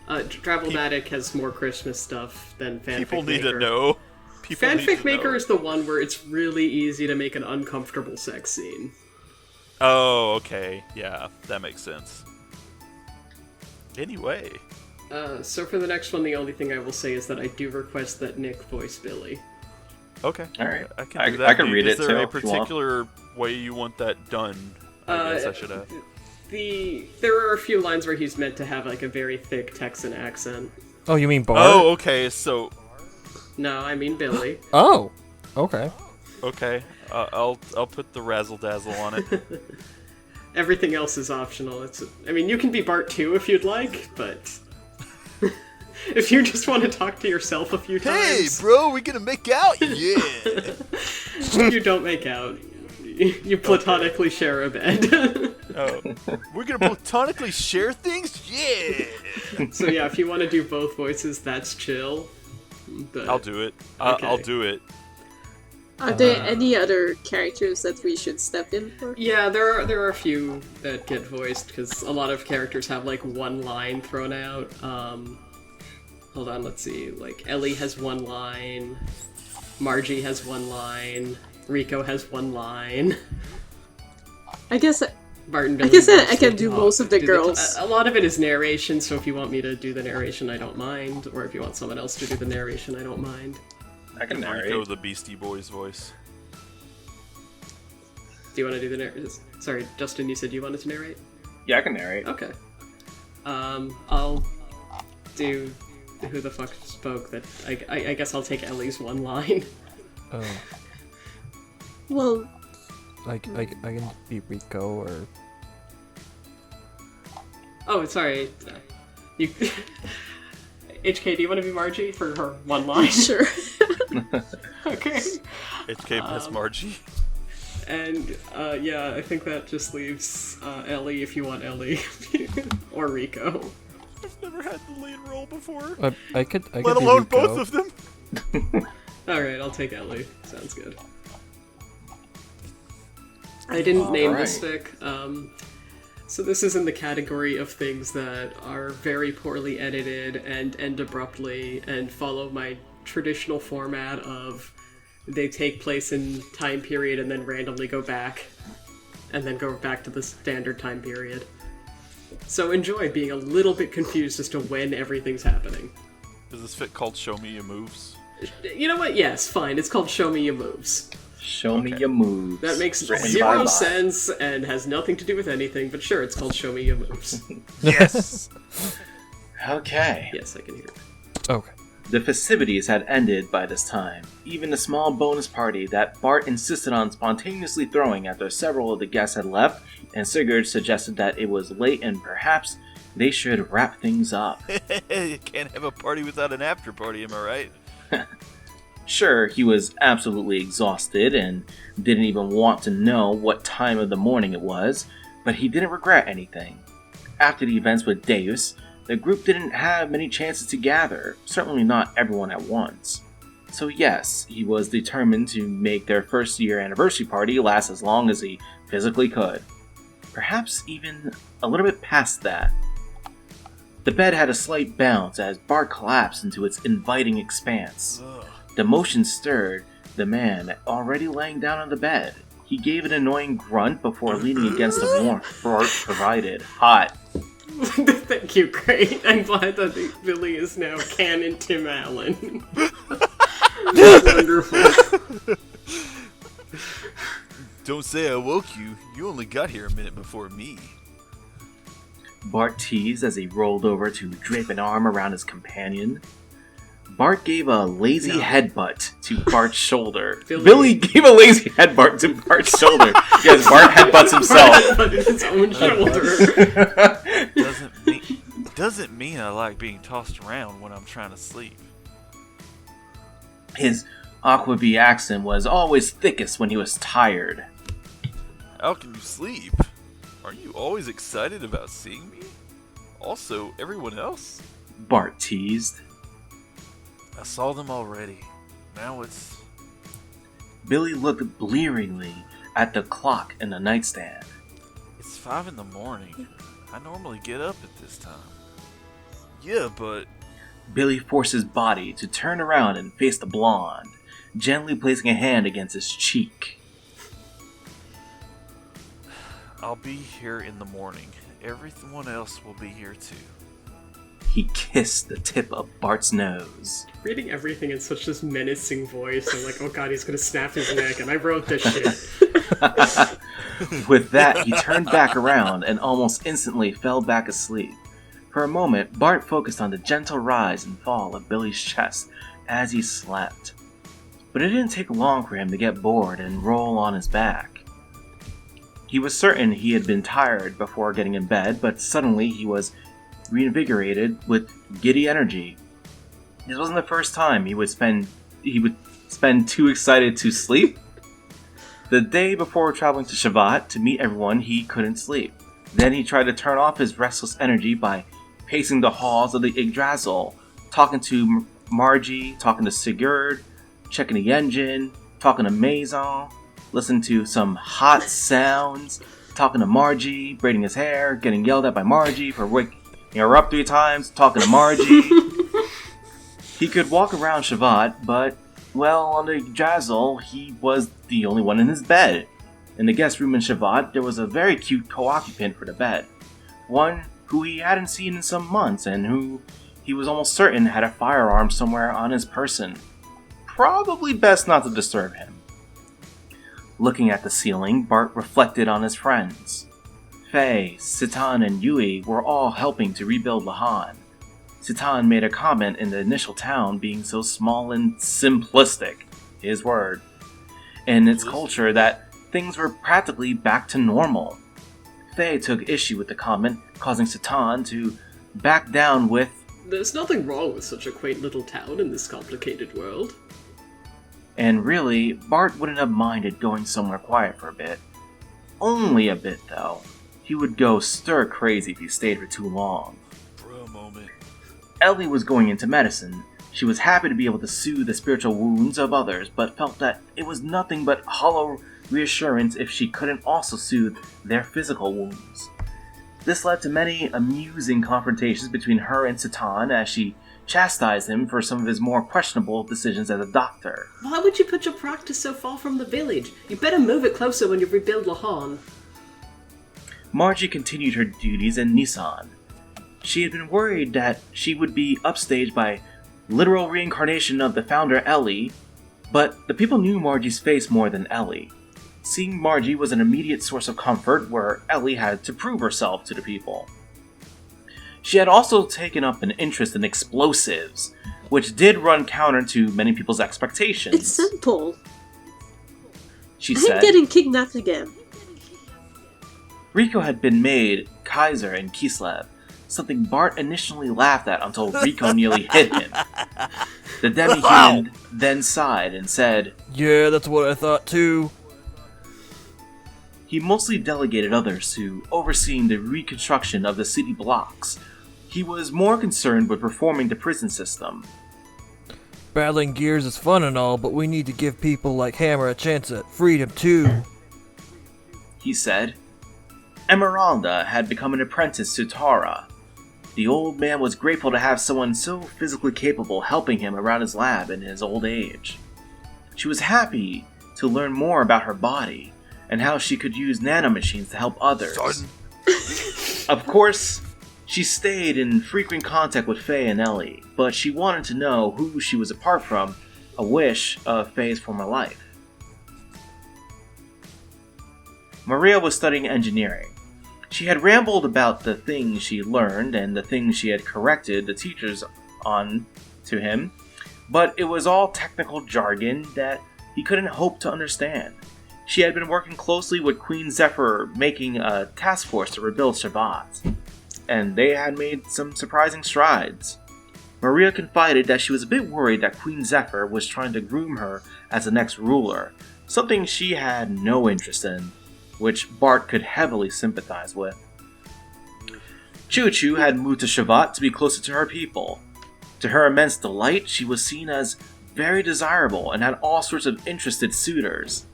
Drablematic has more Christmas stuff than Fanfic Maker. People need to know. Fanfic Maker is the one where it's really easy to make an uncomfortable sex scene. Oh, okay. Yeah, that makes sense. Anyway. So for the next one, the only thing I will say is that I do request that Nick voice Billy. Okay. All right. I can do that. I can read it too. Is there a particular way you want that done? I guess I should have. There are a few lines where he's meant to have like a very thick Texan accent. Oh, you mean Bart? Oh, okay. So. No, I mean Billy. Oh, okay. Okay. I'll put the razzle dazzle on it. Everything else is optional. I mean, you can be Bart too if you'd like, but. If you just want to talk to yourself a few times... Hey, bro, we gonna make out? Yeah! You don't make out. You platonically share a bed. Oh. We're gonna platonically share things? Yeah! So yeah, if you want to do both voices, that's chill. But... I'll do it. Okay. I'll do it. Are there any other characters that we should step in for? Yeah, there are a few that get voiced, because a lot of characters have like one line thrown out. Hold on, let's see. Like, Ellie has one line, Margie has one line, Rico has one line. I guess Barton I can do most of the girls. A lot of it is narration, so if you want me to do the narration, I don't mind. Or if you want someone else to do the narration, I don't mind. I can narrate. Rico, the Beastie Boys voice. Do you want to do the narration? Sorry, Justin, you said you wanted to narrate? Yeah, I can narrate. Okay. I'll do... Who the fuck spoke that? I guess I'll take Ellie's one line. Oh. Well... I can be Rico or... Oh, sorry. You... HK, do you want to be Margie for her one line? Sure. Okay. HK plus Margie. And, yeah, I think that just leaves Ellie if you want Ellie. Or Rico. I've never had the lead role before. I could Let be alone Rico. both of them. Alright, I'll take Ellie. Sounds good. I didn't name this fic. So this is in the category of things that are very poorly edited and end abruptly and follow my traditional format of they take place in time period and then randomly go back and then go back to the standard time period. So enjoy being a little bit confused as to when everything's happening. Is this fic called Show Me Your Moves? You know what? Yes, fine. It's called Show Me Your Moves. Show me your moves. That makes Written by zero Bob. sense and has nothing to do with anything, but sure, it's called Show Me Your Moves. Yes. Okay. Yes, I can hear it. Okay. The festivities had ended by this time. Even the small bonus party that Bart insisted on spontaneously throwing after several of the guests had left, and Sigurd suggested that it was late and perhaps they should wrap things up. You can't have a party without an after party, am I right? Sure, he was absolutely exhausted and didn't even want to know what time of the morning it was, but he didn't regret anything. After the events with Deus, the group didn't have many chances to gather, certainly not everyone at once. So yes, he was determined to make their first year anniversary party last as long as he physically could. Perhaps even a little bit past that. The bed had a slight bounce as Bart collapsed into its inviting expanse. The motion stirred the man already laying down on the bed. He gave an annoying grunt before leaning against the warmth Bart provided. Hot. Thank you, great. I'm glad that Billy is now canon Tim Allen. Wonderful. Don't say I woke you. You only got here a minute before me. Bart teased as he rolled over to drape an arm around his companion. Bart gave a lazy headbutt to Bart's shoulder. Billy gave a lazy headbutt to Bart's shoulder because Bart headbutts himself. Bart headbutted his own shoulder. Doesn't mean I like being tossed around when I'm trying to sleep. His Aquabee accent was always thickest when he was tired. How can you sleep? Are you always excited about seeing me? Also, everyone else? Bart teased. I saw them already. Now it's... Billy looked blearingly at the clock in the nightstand. It's 5 in the morning. I normally get up at this time. Yeah, but... Billy forced his body to turn around and face the blonde, gently placing a hand against his cheek. I'll be here in the morning. Everyone else will be here too. He kissed the tip of Bart's nose. Reading everything in such this menacing voice, I'm like, oh god, he's gonna snap his neck, and I wrote this shit. With that, he turned back around and almost instantly fell back asleep. For a moment, Bart focused on the gentle rise and fall of Billy's chest as he slept. But it didn't take long for him to get bored and roll on his back. He was certain he had been tired before getting in bed, but suddenly he was reinvigorated with giddy energy. This wasn't the first time he would spend too excited to sleep. The day before traveling to Shavat to meet everyone, he couldn't sleep. Then he tried to turn off his restless energy by pacing the halls of the Yggdrasil, talking to Margie, talking to Sigurd, checking the engine, talking to Maison, listening to some hot sounds, talking to Margie, braiding his hair, getting yelled at by Margie for waking her up 3 times, talking to Margie. He could walk around Shavat, but, well, on the Yggdrasil, he was the only one in his bed. In the guest room in Shavat, there was a very cute co-occupant for the bed. One who he hadn't seen in some months and who he was almost certain had a firearm somewhere on his person. Probably best not to disturb him. Looking at the ceiling, Bart reflected on his friends. Faye, Citan, and Yui were all helping to rebuild Lahan. Citan made a comment in the initial town being so small and simplistic, his word, in its culture that things were practically back to normal. Faye took issue with the comment, causing Citan to back down with, There's nothing wrong with such a quaint little town in this complicated world. and really, Bart wouldn't have minded going somewhere quiet for a bit. Only a bit, though. He would go stir crazy if he stayed for too long. For a moment. Ellie was going into medicine. She was happy to be able to soothe the spiritual wounds of others, but felt that it was nothing but hollow reassurance if she couldn't also soothe their physical wounds. This led to many amusing confrontations between her and Citan as she chastised him for some of his more questionable decisions as a doctor. Why would you put your practice so far from the village? You better move it closer when you rebuild Lahan. Margie continued her duties in Nissan. She had been worried that she would be upstaged by literal reincarnation of the founder Ellie, but the people knew Margie's face more than Ellie. Seeing Margie was an immediate source of comfort where Ellie had to prove herself to the people. She had also taken up an interest in explosives, which did run counter to many people's expectations. It's simple. She I'm said. getting kidnapped again. Rico had been made Kaiser in Kislev, something Bart initially laughed at until Rico nearly hit him. The demi-human then sighed and said, Yeah, that's what I thought too. he mostly delegated others to overseeing the reconstruction of the city blocks. He was more concerned with reforming the prison system. Battling gears is fun and all, but we need to give people like Hammer a chance at freedom too. He said. Emeralda had become an apprentice to Tara. The old man was grateful to have someone so physically capable helping him around his lab in his old age. She was happy to learn more about her body, and how she could use nanomachines to help others. Son. Of course, she stayed in frequent contact with Faye and Ellie, but she wanted to know who she was apart from, a wish of Faye's former life. Maria was studying engineering. She had rambled about the things she learned and the things she had corrected the teachers on to him, but it was all technical jargon that he couldn't hope to understand. She had been working closely with Queen Zephyr, making a task force to rebuild Shabbat, and they had made some surprising strides. Maria confided that she was a bit worried that Queen Zephyr was trying to groom her as the next ruler, something she had no interest in, which Bart could heavily sympathize with. Choo Choo had moved to Shabbat to be closer to her people. To her immense delight, she was seen as very desirable and had all sorts of interested suitors.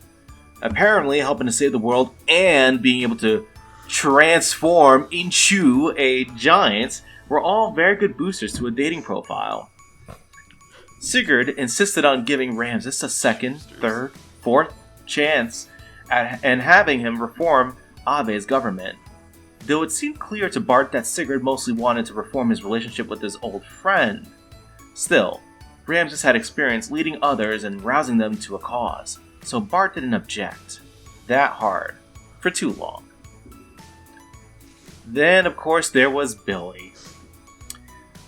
Apparently helping to save the world and being able to transform into a giant were all very good boosters to a dating profile. Sigurd insisted on giving Ramses a second, third, fourth chance and having him reform Ave's government. Though it seemed clear to Bart that Sigurd mostly wanted to reform his relationship with his old friend. Still, Ramses had experience leading others and rousing them to a cause, so Bart didn't object that hard for too long. Then, of course, there was Billy.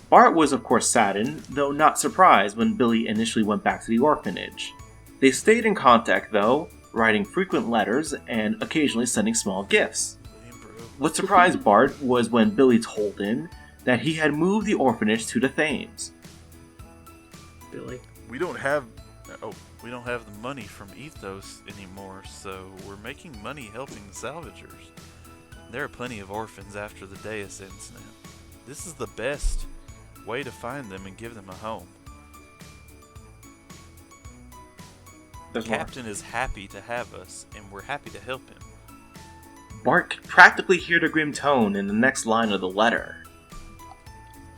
Bart was, of course, saddened, though not surprised when Billy initially went back to the orphanage. They stayed in contact, though, writing frequent letters and occasionally sending small gifts. What surprised Bart was when Billy told him that he had moved the orphanage to the Thames. Billy. We don't have the money from Ethos anymore, so we're making money helping the salvagers. There are plenty of orphans after the Deus incident. This is the best way to find them and give them a home. The captain is happy to have us, and we're happy to help him. Bart could practically hear the grim tone in the next line of the letter.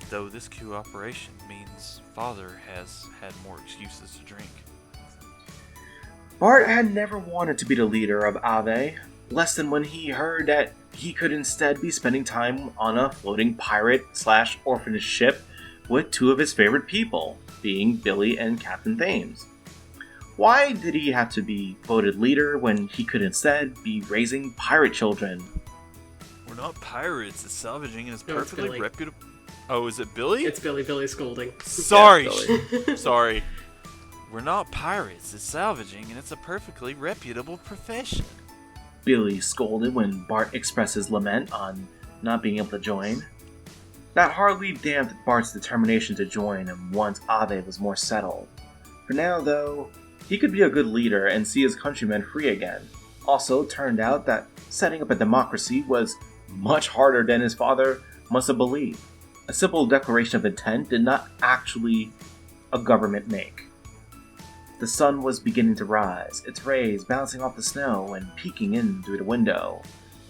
Though this cooperation means Father has had more excuses to drink. Bart had never wanted to be the leader of Ave, less than when he heard that he could instead be spending time on a floating pirate/orphanage ship with two of his favorite people, being Billy and Captain Thames. Why did he have to be voted leader when he could instead be raising pirate children? We're not pirates, it's salvaging and it's No, it's perfectly Billy. reputable. Oh, is it Billy? It's Billy. Billy's scolding. Sorry. Yeah, Sorry. We're not pirates, it's salvaging and it's a perfectly reputable profession. Billy scolded when Bart expressed his lament on not being able to join. That hardly damped Bart's determination to join him once Ave was more settled. For now, though, he could be a good leader and see his countrymen free again. Also, it turned out that setting up a democracy was much harder than his father must have believed. A simple declaration of intent did not actually a government make. The sun was beginning to rise, its rays bouncing off the snow and peeking in through the window.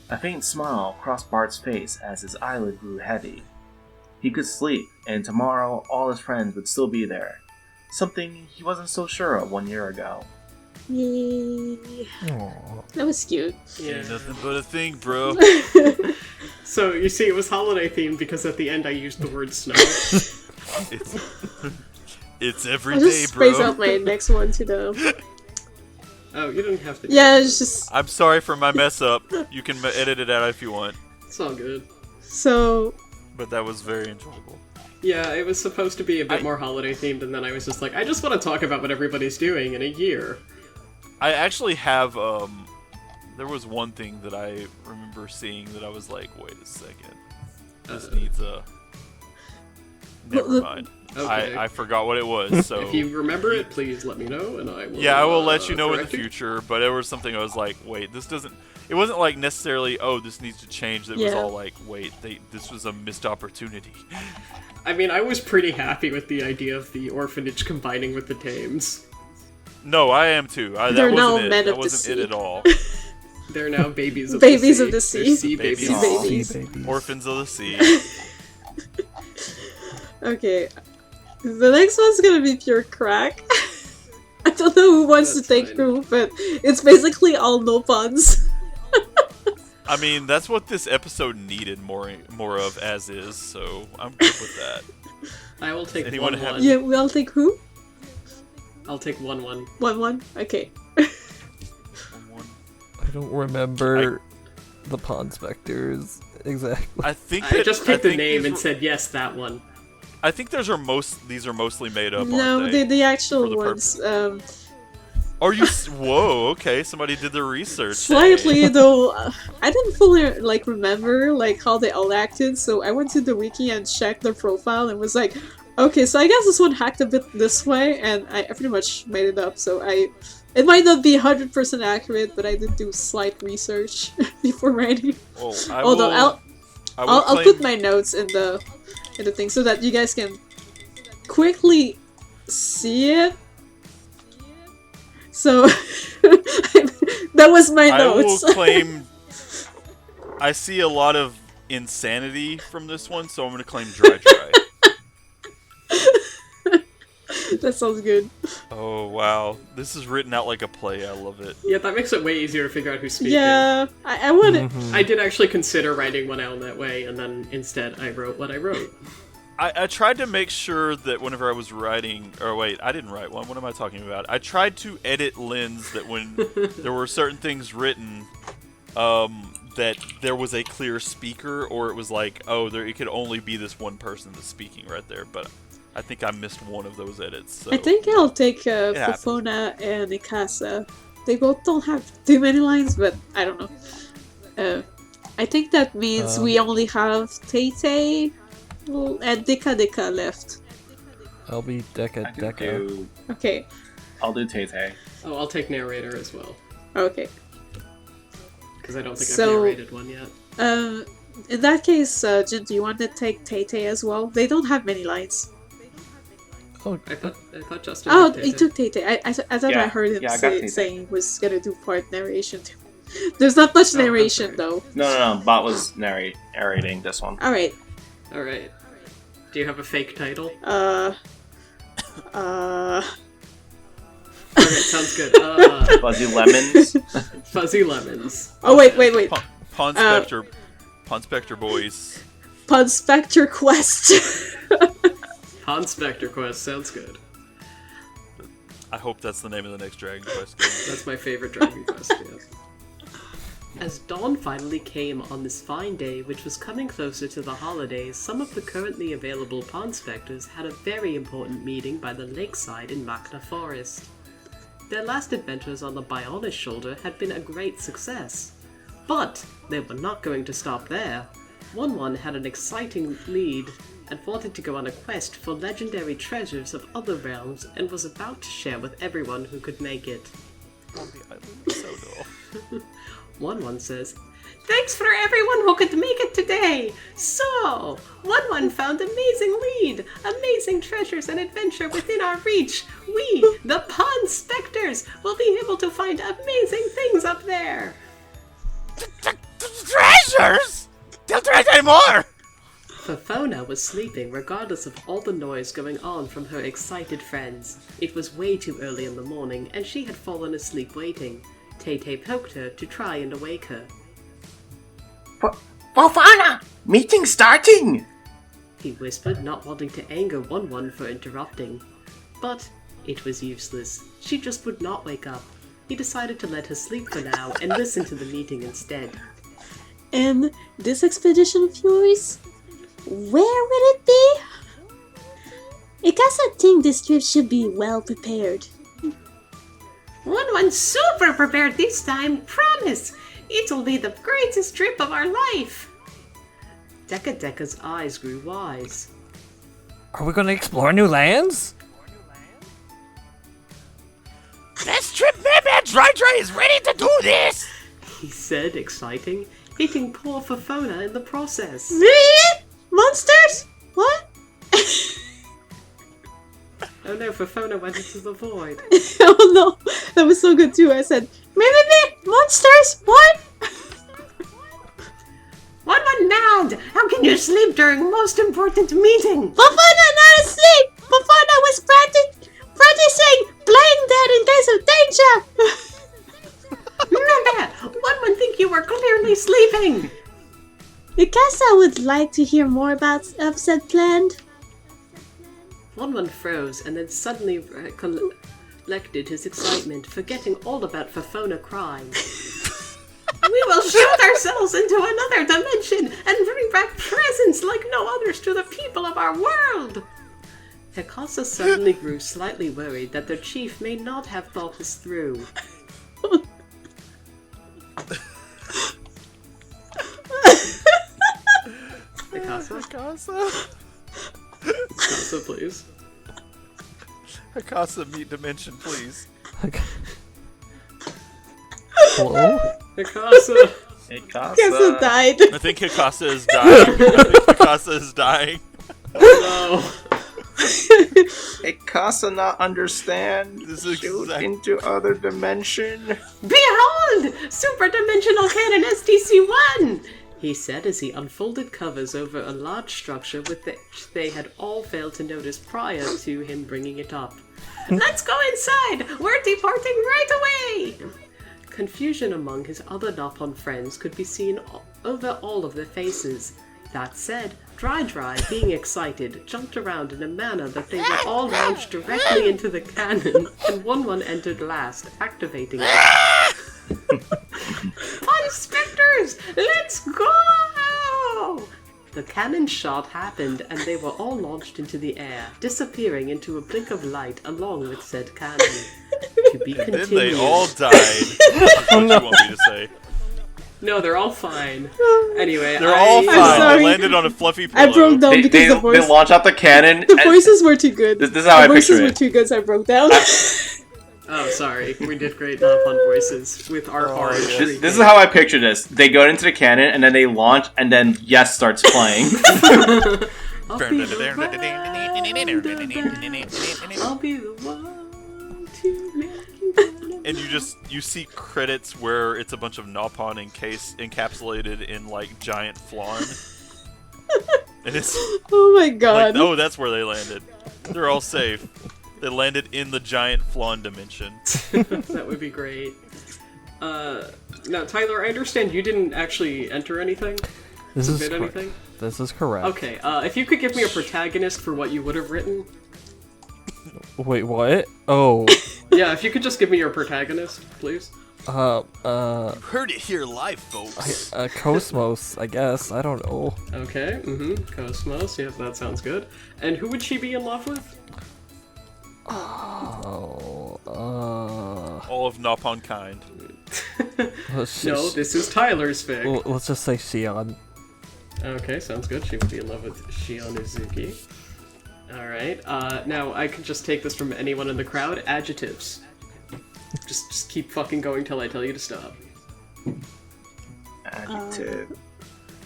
A faint smile crossed Bart's face as his eyelid grew heavy. He could sleep, and tomorrow all his friends would still be there. Something he wasn't so sure of 1 year ago. Yay. Aww. That was cute. Yeah. Ain't nothing but a thing, bro. So, you see, it was holiday themed because at the end I used the word snow. It's, it's every I'll day, just space bro. out my next one to the... Oh, you didn't have to do Yeah, that. it's just... I'm sorry for my mess up. You can edit it out if you want. It's all good. So... But that was very enjoyable. Yeah, it was supposed to be a bit more holiday themed, and then I was just like, I just want to talk about what everybody's doing in a year. I actually have, there was one thing that I remember seeing that I was like, wait a second. This needs a... Never mind. Okay. I forgot what it was, so... If you remember it, please let me know, and I will. Yeah, I will let you know in the correct it. future, but there was something I was like, wait, this doesn't... It wasn't like necessarily, oh, this needs to change. It was Yeah. all like, wait, this was a missed opportunity. I mean, I was pretty happy with the idea of the orphanage combining with the Thames. No, I am too. That They're now wasn't it. men That of the wasn't it sea. at all. They're now babies of Babies the sea. of the They're sea. sea Babies. babies. Sea babies. Sea babies. Orphans of the sea. Okay. The next one's gonna be pure crack. I don't don't know who wants That's to take fine. who, but it's basically all Nopons. I mean, that's what this episode needed more of as is, so I'm good with that. I will take Anyone 1-1. have- Yeah, we'll take who? I'll take 1-1. 1-1? Okay. I don't remember the Pawn Specters exactly. I think I that- just picked I the think name these and were- said, yes, that one. I think these are mostly made up, No, aren't they? the actual For the ones. Are you? Whoa, okay. Somebody did their research. Slightly Hey. though, I didn't fully remember how they all acted, so I went to the wiki and checked their profile and was like, okay, so I guess this one hacked a bit this way, and I pretty much made it up. So it might not be 100% accurate, but I did do slight research before writing. Well, Hold on, I'll claim- put my notes in the thing so that you guys can quickly see it. So that was my notes. I will claim. I see a lot of insanity from this one, so I'm going to claim dry. That sounds good. Oh wow, this is written out like a play. I love it. Yeah, that makes it way easier to figure out who's speaking. Yeah, I want it. I did actually consider writing one out that way, and then instead I wrote what I wrote. I tried to make sure that whenever I was writing, or wait, I didn't write one. What am I talking about? I tried to edit Lynn's that when there were certain things written, that there was a clear speaker, or it was like, oh, it could only be this one person that's speaking right there. But I think I missed one of those edits. So. I think I'll take happens. Fofona and Ikasa. They both don't have too many lines, but I don't know. I think that means we only have Tay and Dika left. I'll be Deca. Okay, I'll do Tay. Oh, I'll take narrator as well, okay. because I don't think So- I've narrated one yet. In that case, Jin, do you want to take Tay as well? They don't have many lines. Oh, I thought Justin. Oh, took he Tay-Tay. took Tay. I thought I Yeah, heard him yeah, I got Tay-Tay. saying he was gonna do part narration too. There's not much Oh, I'm narration sorry. though. No. Bot was narrating this one. All right. All right. Do you have a fake title? Okay, sounds good. Fuzzy Lemons. Fuzzy lemons. Oh wait. Pawn Spectre boys. Pun Spectre Quest. Pawn Spectre Quest sounds good. I hope that's the name of the next Dragon Quest game. That's my favorite Dragon Quest. Yes. As dawn finally came on this fine day, which was coming closer to the holidays, some of the currently available Pawn Spectres had a very important meeting by the lakeside in Machna Forest. Their last adventures on the Bionis shoulder had been a great success. But they were not going to stop there. One had an exciting lead and wanted to go on a quest for legendary treasures of other realms and was about to share with everyone who could make it. On the island of Sodor. One says, "Thanks for everyone who could make it today! So, One found amazing lead, amazing treasures and adventure within our reach. We, the Pawn Spectres, will be able to find amazing things up there!" Treasures? Don't try anymore! Fofona was sleeping regardless of all the noise going on from her excited friends. It was way too early in the morning, and she had fallen asleep waiting. Tay poked her to try and awake her. Fofana! Meeting starting! He whispered, not wanting to anger One for interrupting. But it was useless. She just would not wake up. He decided to let her sleep for now and listen to the meeting instead. And this expedition of yours? Where will it be? Ikasa think this trip should be well prepared. One's super prepared this time, promise! It'll be the greatest trip of our life! Deca's eyes grew wise. are we gonna explore new lands? This trip, maybe Dry is ready to do this! He said, exciting, hitting poor Fofona in the process. Really? Monsters? What? Oh no, Fofona went into the void. Oh no, that was so good too. I said, maybe monsters? What? One mad! How can you sleep during most important meeting? Fofana not asleep! Fofana was practicing playing dead in thing! Mikasa would like to hear more about said plan. One froze and then suddenly collected his excitement, forgetting all about Fafona crying. We will shoot ourselves into another dimension and bring back presents like no others to the people of our world! Hikasa suddenly grew slightly worried that their chief may not have thought this through. Hikasa? Hikasa, please. Hikasa, meet dimension, please. Hello? Hikasa! Mikasa died. I think Hikasa is dying. Oh no. Hikasa not understand. This is Shoot exact- into other dimension. Behold! Super Dimensional Cannon STC-1! He said as he unfolded covers over a large structure which they had all failed to notice prior to him bringing it up. Let's go inside! We're departing right away! Confusion among his other Nopon friends could be seen over all of their faces. That said, Dry, being excited, jumped around in a manner that they were all launched directly into the cannon, and one entered last, activating it. Fun Spectres! Let's go! The cannon shot happened, and they were all launched into the air, disappearing into a blink of light along with said cannon. To be Then continued. they all died. That's what you want me to say. No, they're all fine. Anyway, They're all fine. sorry. They landed on a fluffy pillow. I broke down because the voice. They launch out the cannon. The voices were too good. This is how I the picture voices were it. too good, so I broke down. Oh, sorry. We did great Nopon voices with our hard This is how I picture this. They go into the cannon, and then they launch, and then Yes starts playing. I'll be the one to make you wanna And you see credits where it's a bunch of Nopon encapsulated in like giant flan. And it's Oh my god. like, oh, that's where they landed. They're all safe. They landed in the giant flan dimension. That would be great. Now, Tyler, I understand you didn't actually enter anything? This is Submit correct. anything? This is correct. Okay, if you could give me a protagonist for what you would have written. Wait, what? Oh, Yeah, if you could just give me your protagonist, please. Heard it here live, folks. Cosmos, I guess. I don't know. Okay, Cosmos, yep, that sounds good. And who would she be in love with? Oh, All of Nopon kind. No, this is Tyler's fic. let's just say Shion. Okay, sounds good. She would be in love with Shion Uzuki. Alright, now I can just take this from anyone in the crowd. Adjectives. Just keep fucking going till I tell you to stop. Adjective.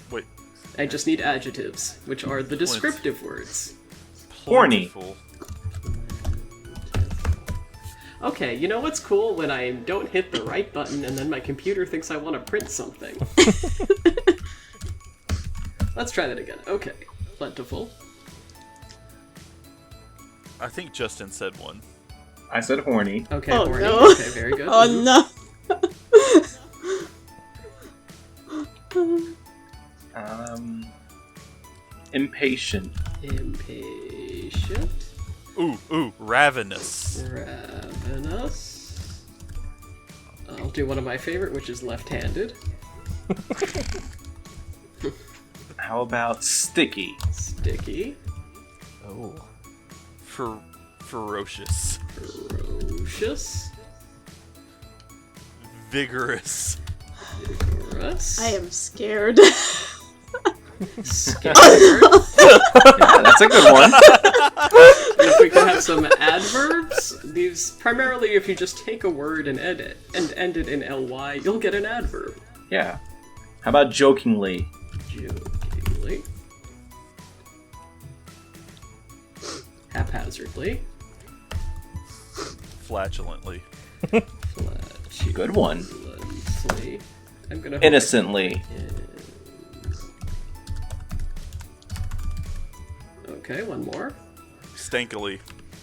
Wait, I just need adjectives, which are the descriptive words. Horny. plentiful. Okay, you know what's cool? When I don't hit the right button and then my computer thinks I want to print something. Let's try that again. Okay, plentiful. I think Justin said one. I said horny. Okay, Oh, horny. no. Okay, very good. Oh Mhm. no. Impatient. Impatient. Ooh, ravenous. Ravenous. I'll do one of my favorite, which is left-handed. How about sticky? Sticky. Oh. Ferocious. Ferocious. Vigorous. Vigorous. I am scared. Scared. That's a good one. If we could have some adverbs, these primarily if you just take a word and end it in ly, you'll get an adverb. Yeah. How about jokingly? Jokingly. Haphazardly. Flatulently. Good one. Flatulently. I'm gonna Innocently. Okay, one more. Stankily.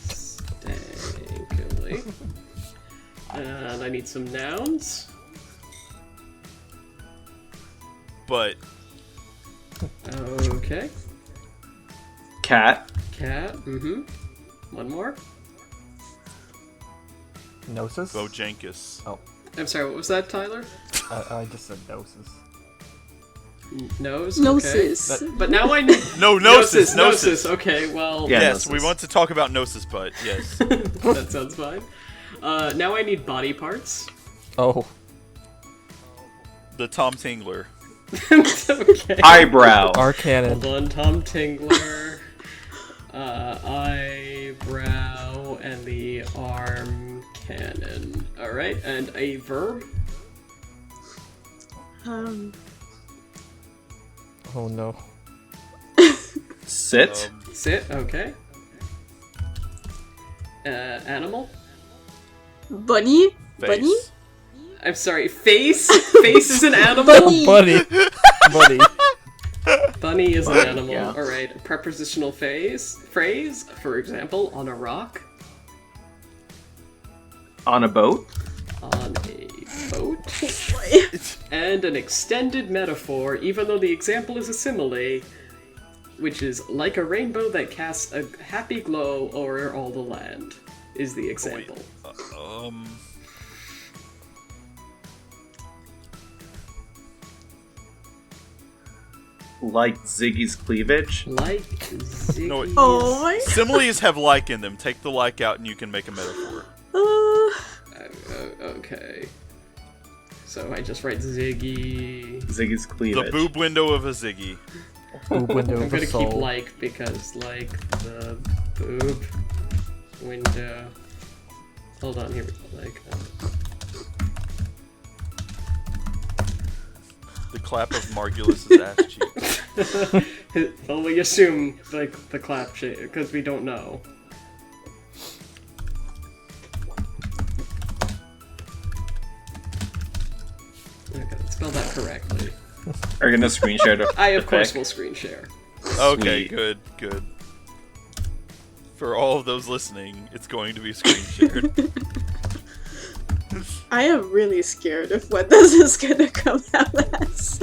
Stankily. And I need some nouns. but Okay. Cat. Cat. Mm-hmm. One more. Gnosis? Bojankus. Oh, I'm sorry, what was that, Tyler? I just said Gnosis. Nose? Gnosis. Okay. But now I need... No, Gnosis. Okay, well... Yeah. Yes, Gnosis. we want to talk about Gnosis, but yes. That sounds fine. Now I need body parts. Oh, The Tom Tingler. Okay. Eyebrow. Arcanon. Hold on, Tom Tingler. Eyebrow and the arm cannon. Alright, and a verb? Oh no. Sit. Sit, okay. Animal? Bunny? Face. Bunny? I'm sorry, face? Face is an animal? Bunny. Buddy. Buddy. Bunny is an animal. Yeah. Alright, a prepositional phrase, for example, on a rock, On a boat. on a boat, and an extended metaphor, even though the example is a simile, which is like a rainbow that casts a happy glow over all the land, is the example. Like Ziggy's cleavage. Like Ziggy's... No, wait. Oh my Similes have like in them. Take the like out and you can make a metaphor. Okay. So I just write Ziggy... Ziggy's cleavage. The boob window of a Ziggy. Boob window I'm of the gonna soul. keep like because like the boob window. Hold on here. Like The clap of Margulis's ass cheeks. well, we assume like the clap shape because we don't know. Okay, let's spell that correctly. Are you gonna screen share the I of the course pic? will screen share. Okay, Sweet. good. For all of those listening, it's going to be screen shared. I am really scared of what this is gonna come out as.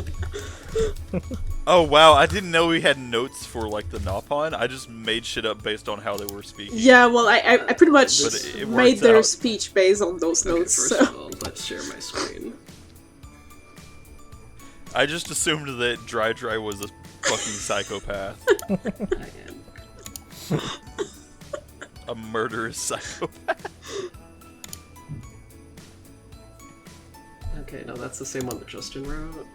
Oh wow, I didn't know we had notes for like the Nopon. I just made shit up based on how they were speaking. Yeah, well, I pretty much But it made works their out. speech based on those Okay, notes, first so. of all, let's share my screen. I just assumed that Dry was a fucking psychopath. I am. A murderous psychopath. Okay, no, that's the same one that Justin wrote.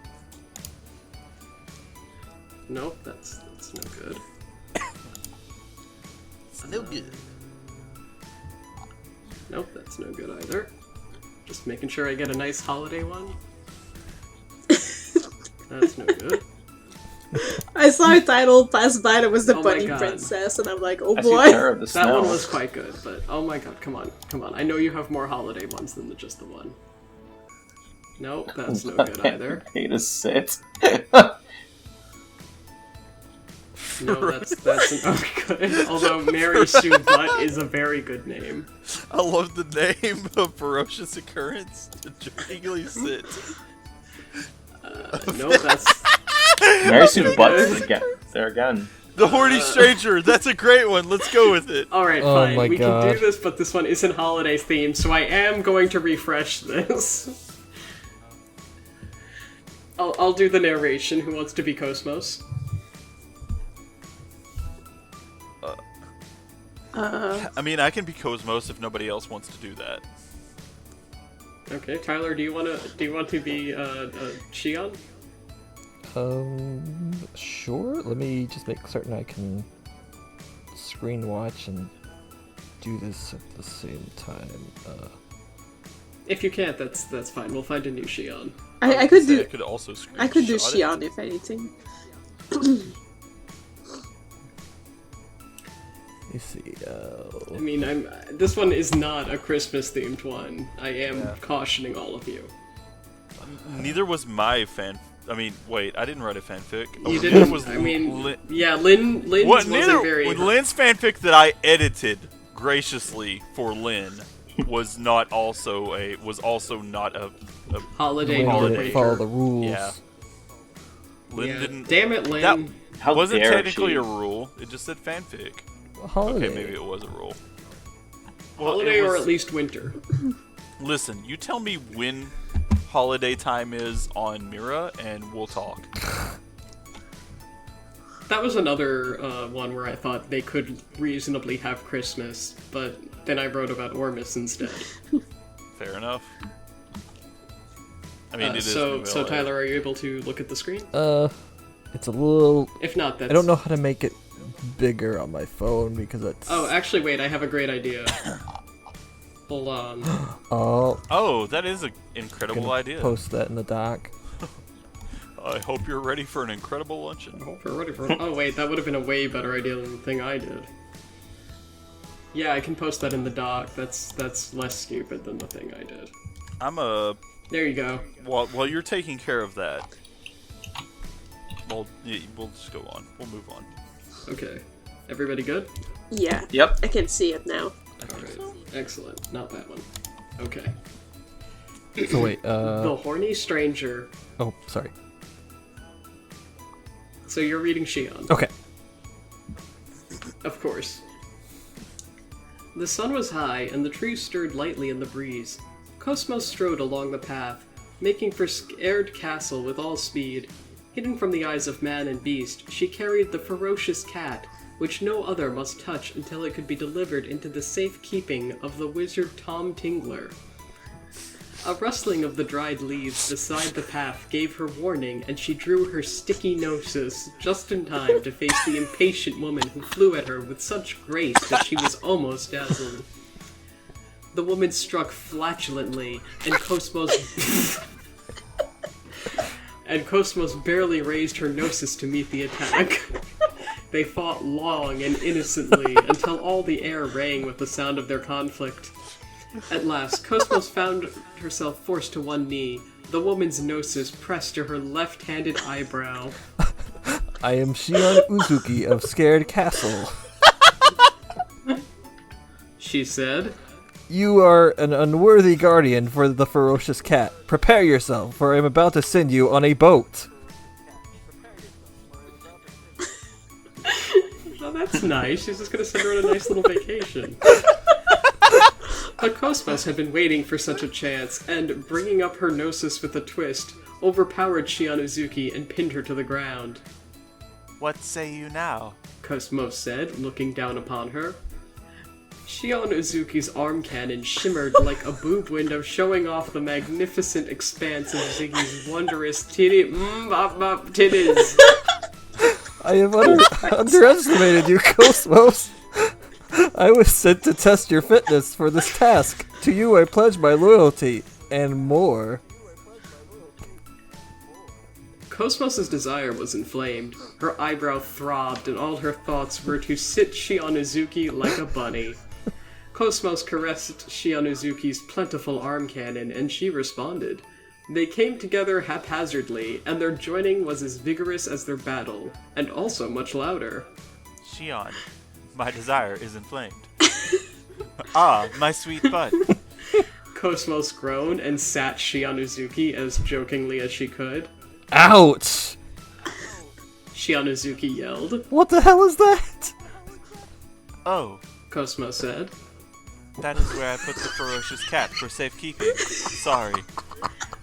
Nope, that's no good. No good. Nope, that's no good either. Just making sure I get a nice holiday one. That's no good. I saw a title pass by that was the Oh my bunny God. princess, and I'm like, oh I see boy. Terror of the That Snow. one was quite good, but oh my god, come on. I know you have more holiday ones than just the one. Nope, that's no good either. Hate to sit. No, that's not good. Although Mary Sue Butt is a very good name. I love the name of Ferocious Occurrence to jokingly sit. Nope, that's Mary Sue Butts again. There again. The Horny Stranger, that's a great one. Let's go with it. alright, Oh fine. my We can God. do this, but this one isn't holiday themed, so I am going to refresh this. I'll do the narration. Who wants to be Cosmos? I mean, I can be Cosmos if nobody else wants to do that. Okay, Tyler, do you want to be Shion? Sure. Let me just make certain I can screen watch and do this at the same time. If you can't, that's fine. We'll find a new Shion. I could I do could also screenshot I could do it. Shion if anything. You see. I mean, this one is not a Christmas themed one. I am Yeah. cautioning all of you. Neither was my fan. I mean, wait, I didn't write a fanfic. You Oh, didn't. neither was I mean, Lin- yeah, Lynn's what? wasn't Neither very. with Lynn's fanfic that I edited graciously for Lynn was not also not a Holiday When Lord did it Ranger. follow the rules. yeah. Lynn Yeah. didn't. Damn it, Lynn. That How wasn't dare technically she? a rule. It just said fanfic. Holiday. Okay, maybe it was a rule. Well, Holiday it or was- at least winter. Listen, you tell me when holiday time is on Mira, and we'll talk. That was another one where I thought they could reasonably have Christmas, but then I wrote about Ormus instead. Fair enough. I mean, it is so New LA. Tyler, are you able to look at the screen? It's a little. If not, that's... I don't know how to make it bigger on my phone because it's. Oh, actually, wait, I have a great idea. Hold on. Oh, Oh, that is an incredible gonna idea. post that in the doc. I hope you're ready for an incredible luncheon. Hope we're ready for... Oh, wait, that would have been a way better idea than the thing I did. Yeah, I can post that in the doc. That's less stupid than the thing I did. There you go. While you're taking care of that, we'll just go on. We'll move on. Okay. Everybody good? Yeah. Yep. I can see it now. Alright. Excellent. Not that one. Okay. So wait. The Horny Stranger. Oh, sorry. So you're reading Shion. Okay. Of course. The sun was high, and the trees stirred lightly in the breeze. Cosmos strode along the path, making for Scared Castle with all speed. Hidden from the eyes of man and beast, she carried the ferocious cat, which no other must touch until it could be delivered into the safe keeping of the wizard Tom Tingler. A rustling of the dried leaves beside the path gave her warning, and she drew her sticky gnosis just in time to face the impatient woman who flew at her with such grace that she was almost dazzled. The woman struck flatulently, and Cosmos barely raised her gnosis to meet the attack. They fought long and innocently until all the air rang with the sound of their conflict. At last, Cosmos found herself forced to one knee, the woman's gnosis pressed to her left-handed eyebrow. I am Shion Uzuki of Scared Castle. She said, You are an unworthy guardian for the ferocious cat. Prepare yourself, for I am about to send you on a boat. "Oh, that's nice. She's just gonna send her on a nice little vacation." But Cosmos had been waiting for such a chance, and bringing up her gnosis with a twist, overpowered Shion Uzuki and pinned her to the ground. What say you now? Cosmos said, looking down upon her. Shion Uzuki's arm cannon shimmered like a boob window, showing off the magnificent expanse of Ziggy's wondrous titties. I have underestimated you, Cosmos. I was sent to test your fitness for this task. To you I pledge my loyalty, and more. Cosmos's desire was inflamed. Her eyebrow throbbed, and all her thoughts were to sit Shion Uzuki like a bunny. Cosmos caressed Shion Uzuki's plentiful arm cannon, and she responded. They came together haphazardly, and their joining was as vigorous as their battle, and also much louder. Shion, my desire is inflamed. Ah, my sweet bud. Cosmos groaned and sat Shion Uzuki as jokingly as she could. Ouch! Shion Uzuki yelled. What the hell is that? Oh, Cosmos said. that is where I put the ferocious cat for safekeeping. Sorry.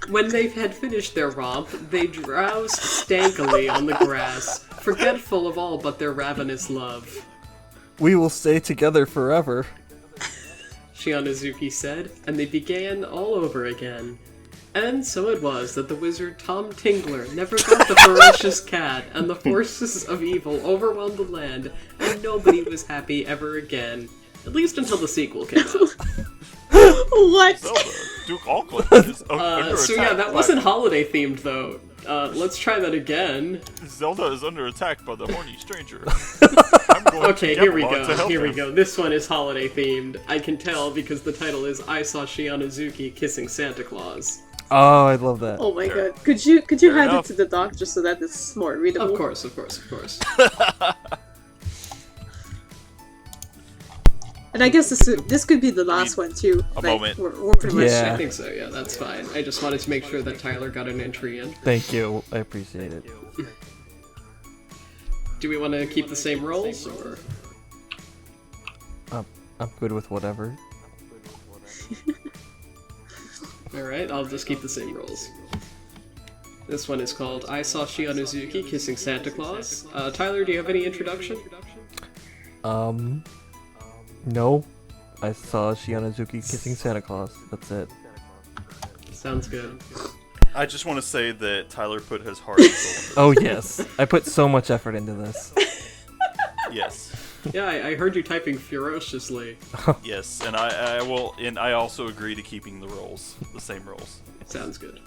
When they had finished their romp, they drowsed stankily on the grass, forgetful of all but their ravenous love. We will stay together forever. Shion Uzuki said, and they began all over again. And so it was that the wizard Tom Tingler never got the ferocious cat, and the forces of evil overwhelmed the land, and nobody was happy ever again. At least until the sequel came out. What? Zelda, Duke Auckland is under So attack. yeah, that wasn't holiday themed though. Let's try that again. Zelda is under attack by the horny stranger. I'm going Okay, to here we Camelot to go. help Here we him. go. This one is holiday themed. I can tell because the title is "I Saw Shion Uzuki Kissing Santa Claus." Oh, I love that. Oh my Fair. god. Could you Fair add enough. it to the doc just so that it's more readable? Of course, of course, of course. And I guess this could be the last one too. a moment. We're pretty much Yeah. I think so. Yeah, that's fine. I just wanted to make sure that Tyler got an entry in. Thank you. I appreciate it. Do we want to keep the same roles, or? I'm good with whatever. Alright, I'll just keep the same roles. This one is called I Saw Shionozuki Kissing Santa Claus. Tyler, do you have any introduction? No. I saw Shionozuki kissing Santa Claus. That's it. Sounds good. I just want to say that Tyler put his heart and soul Oh yes, I put so much effort into this. Yes. Yeah, I heard you typing ferociously. Yes, and I will, and I also agree to keeping the roles, the same roles. Sounds good.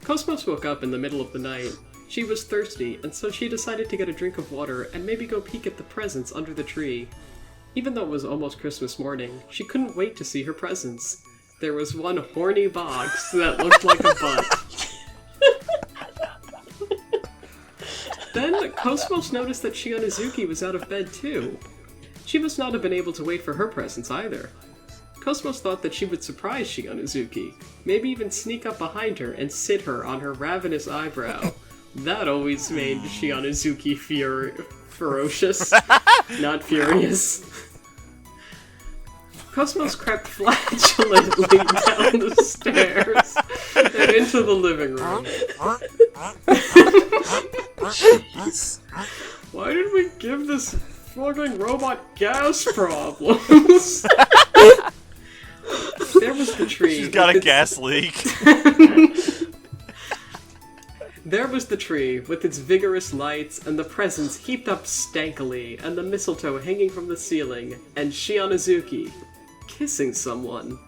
Cosmos woke up in the middle of the night. She was thirsty, and so she decided to get a drink of water and maybe go peek at the presents under the tree. Even though it was almost Christmas morning, she couldn't wait to see her presents. There was one horny box that looked like a butt. Then, Cosmos noticed that Shionozuki was out of bed too. She must not have been able to wait for her presents either. Cosmos thought that she would surprise Shionozuki, maybe even sneak up behind her and sit her on her ravenous eyebrow. That always made Shionozuki ferocious, not furious. Cosmos crept flatulently down the stairs and into the living room. Jeez. Why did we give this fucking robot gas problems? There was the tree. She's got a gas leak. There was the tree, with its vigorous lights, and the presents heaped up stankily, and the mistletoe hanging from the ceiling, and Shionozuki kissing someone.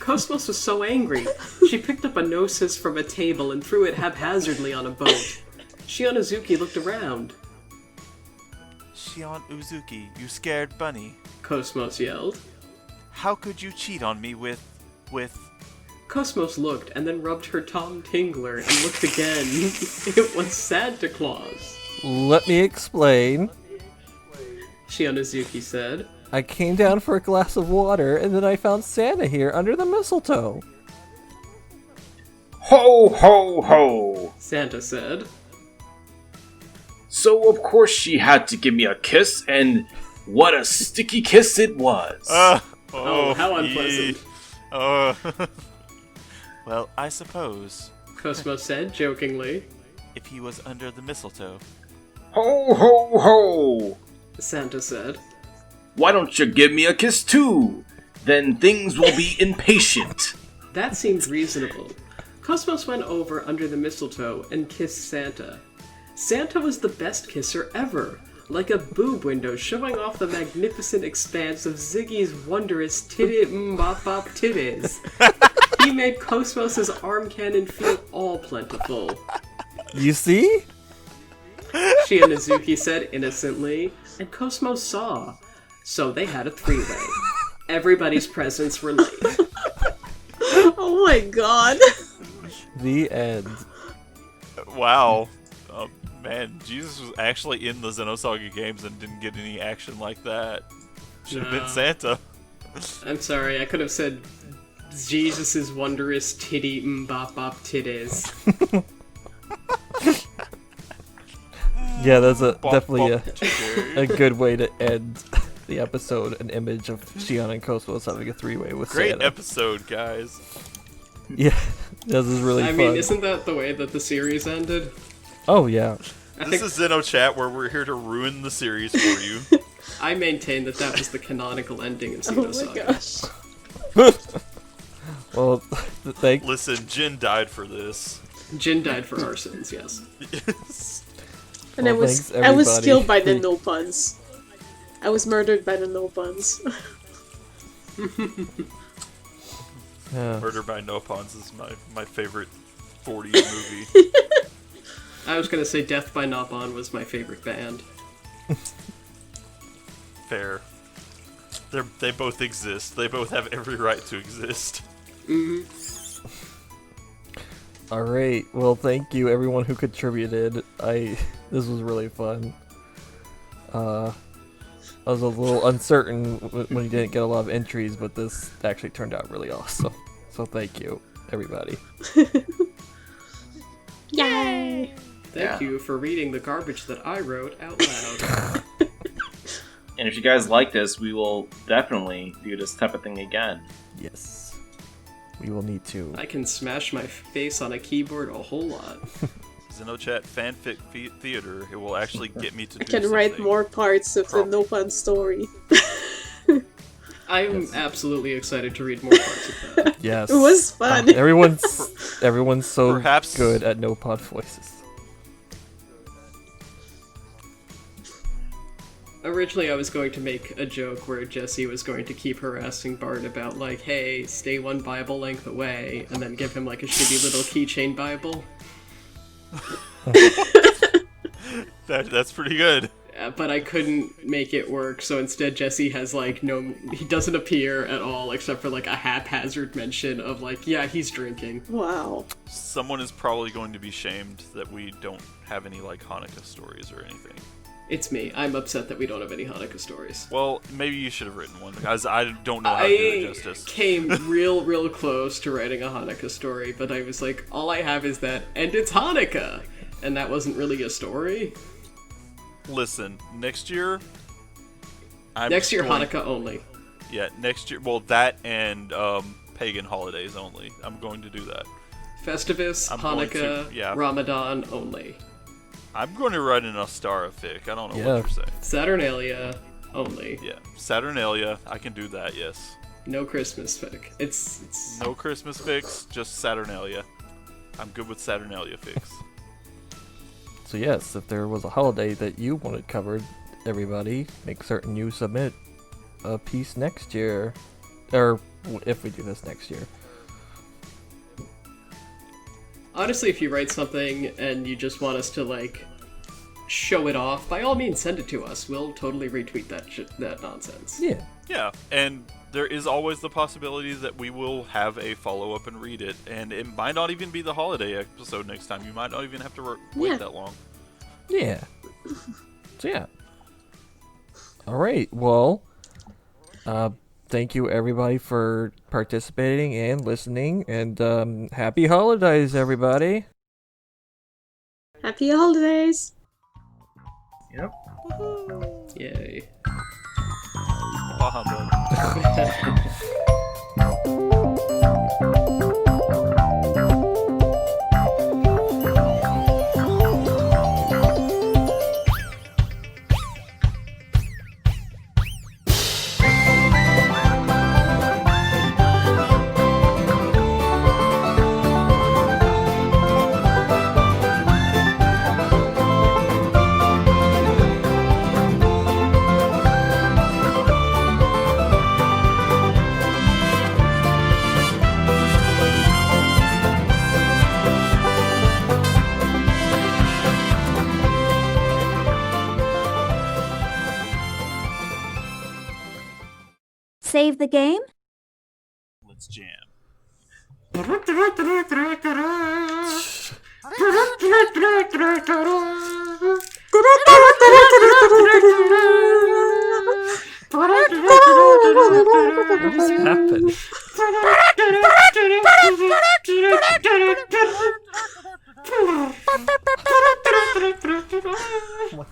Cosmos was so angry, she picked up a gnosis from a table and threw it haphazardly on a boat. Shionozuki looked around. Shion Uzuki, you scared bunny. Cosmos yelled. How could you cheat on me with... Cosmos looked and then rubbed her tongue tingler and looked again. It was Santa Claus. Let me explain. Shionozuki said. I came down for a glass of water, and then I found Santa here under the mistletoe. Ho, ho, ho! Santa said. So of course she had to give me a kiss, and what a sticky kiss it was! Oh, how unpleasant. Well, I suppose, Cosmos said, jokingly. if he was under the mistletoe. Ho, ho, ho! Santa said. Why don't you give me a kiss too? Then things will be impatient. That seemed reasonable. Cosmos went over under the mistletoe and kissed Santa. Santa was the best kisser ever, like a boob window showing off the magnificent expanse of Ziggy's wondrous titty-bop-bop titties. He made Cosmos's arm cannon feel all plentiful. You see? Shionozuki said innocently, and Cosmos saw. So they had a three-way. Everybody's presents were late. Oh my god. The end. Wow. Man, Jesus was actually in the Xenosaga games and didn't get any action like that. Should have No. been Santa. I'm sorry, I could have said Jesus' wondrous titty-bop-bop titties. Yeah, that's Bop, definitely bop, a good way to end the episode. An image of Shion and Cosmos having a three-way with Great Santa. episode, guys. Yeah, this is really I fun. mean, isn't that the way that the series ended? Oh yeah. This is XenoChat, where we're here to ruin the series for you. I maintain that that was the canonical ending in Oh my Xenosaga. gosh. Well, thank. Listen, Jin died for this. Jin died for our sins, yes. And Well, I was thanks, I was everybody. killed by the Nopons. I was murdered by the Nopons. Yeah. Murder by Nopons is my favorite 40s movie. I was gonna say Death by Nopon was my favorite band. Fair. They both exist. They both have every right to exist. All right. Well, thank you everyone who contributed. This was really fun. I was a little uncertain when you didn't get a lot of entries, but this actually turned out really awesome. So thank you, everybody. Yay! Thank you for reading the garbage that I wrote out loud. And if you guys like this, we will definitely do this type of thing again. Yes. We will need to. I can smash my face on a keyboard a whole lot. XenoChat fanfic theater. It will actually get me to I do can write something. more parts of the Nopon story. I'm absolutely excited to read more parts of that. Yes. It was fun. Everyone's so Perhaps- good at no pod voices. Originally, I was going to make a joke where Jesse was going to keep harassing Bart about, like, hey, stay one Bible length away, and then give him, like, a shitty little keychain Bible. That's pretty good. But I couldn't make it work, so instead Jesse has, like, he doesn't appear at all, except for, like, a haphazard mention of, like, yeah, he's drinking. Wow. Someone is probably going to be shamed that we don't have any, like, Hanukkah stories or anything. It's me. I'm upset that we don't have any Hanukkah stories. Well, maybe you should have written one, because I don't know how to do it I justice. came real close to writing a Hanukkah story, but I was like, all I have is that, and it's Hanukkah! And that wasn't really a story. Listen, next year... Next year, Hanukkah only. Yeah, next year... Well, that and pagan holidays only. I'm going to do that. Festivus, I'm going Hanukkah, to- yeah. Ramadan only. I'm going to write an Ostara fic. I don't know Yeah. what you're saying. Saturnalia only. Yeah, Saturnalia. I can do that, yes. No Christmas fic. It's No Christmas fics, just Saturnalia. I'm good with Saturnalia fics. So yes, if there was a holiday that you wanted covered, everybody, make certain you submit a piece next year. Or if we do this next year. honestly, if you write something and you just want us to, like, show it off, by all means send it to us. We'll totally retweet that nonsense. Yeah. Yeah, and there is always the possibility that we will have a follow-up and read it, and it might not even be the holiday episode next time. You might not even have to wait Yeah. that long. Yeah. So yeah. Alright, well, thank you everybody for participating and listening, and happy holidays, everybody. Happy holidays! Yep. Yay. Bah humbug. Save the game? Let's jam. What just happened?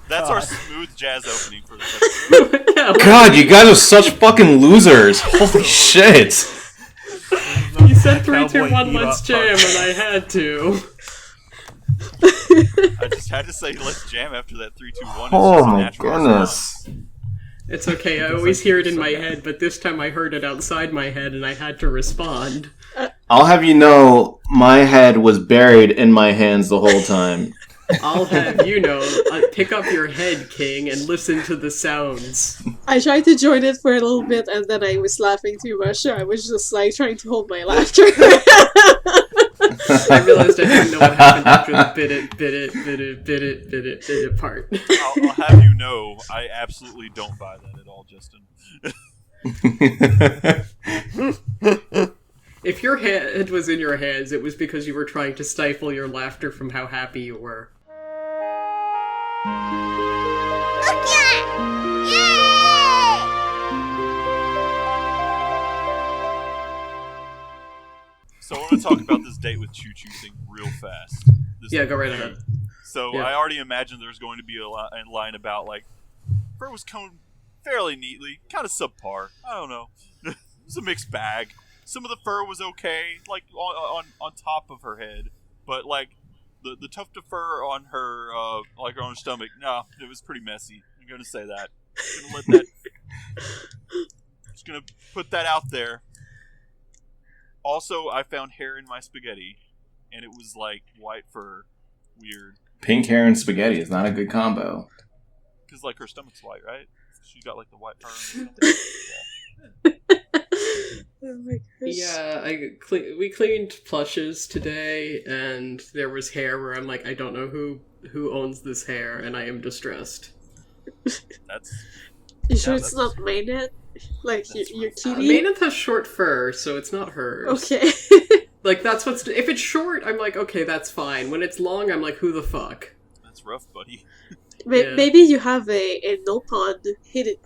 That's our smooth jazz opening for this episode. God, you guys are such fucking losers. Holy shit. You said 3, 2, Cowboy 1, Bebop let's jam, and I had to. I just had to say let's jam after that 3, 2, 1. It's Oh just a my natural response. goodness. It's okay, I always hear it in my head, but this time I heard it outside my head and I had to respond. I'll have you know, my head was buried in my hands the whole time. I'll have you know, pick up your head, King, and listen to the sounds. I tried to join it for a little bit and then I was laughing too much, so I was just like trying to hold my laughter. I realized I didn't know what happened after the bit it part. I'll have you know, I absolutely don't buy that at all, Justin. If your head was in your hands, it was because you were trying to stifle your laughter from how happy you were. So I want to talk about this date with Choo Choo thing real fast. Yeah, go right ahead. So Yeah. I already imagined there's going to be a line about, like, fur was combed fairly neatly, kind of subpar. I don't know. It was a mixed bag. Some of the fur was okay, like, on top of her head. But, like, the tuft of fur on her, like, on her stomach, no, it was pretty messy. I'm going to say that. Just going to put that out there. Also, I found hair in my spaghetti, and it was, like, white fur. Weird. Pink hair and spaghetti is not a good combo. Because, like, her stomach's white, right? She got, like, the white fur. Oh my gosh. Yeah, we cleaned plushes today, and there was hair where I'm like, I don't know who owns this hair, and I am distressed. That's... You sure Yeah, it's that's- not Maynard? Like, your kitty? Maynard has short fur, so it's not hers. Okay. Like, that's what's... If it's short, I'm like, okay, that's fine. When it's long, I'm like, who the fuck? That's rough, buddy. Yeah. Maybe you have a Nopon hidden,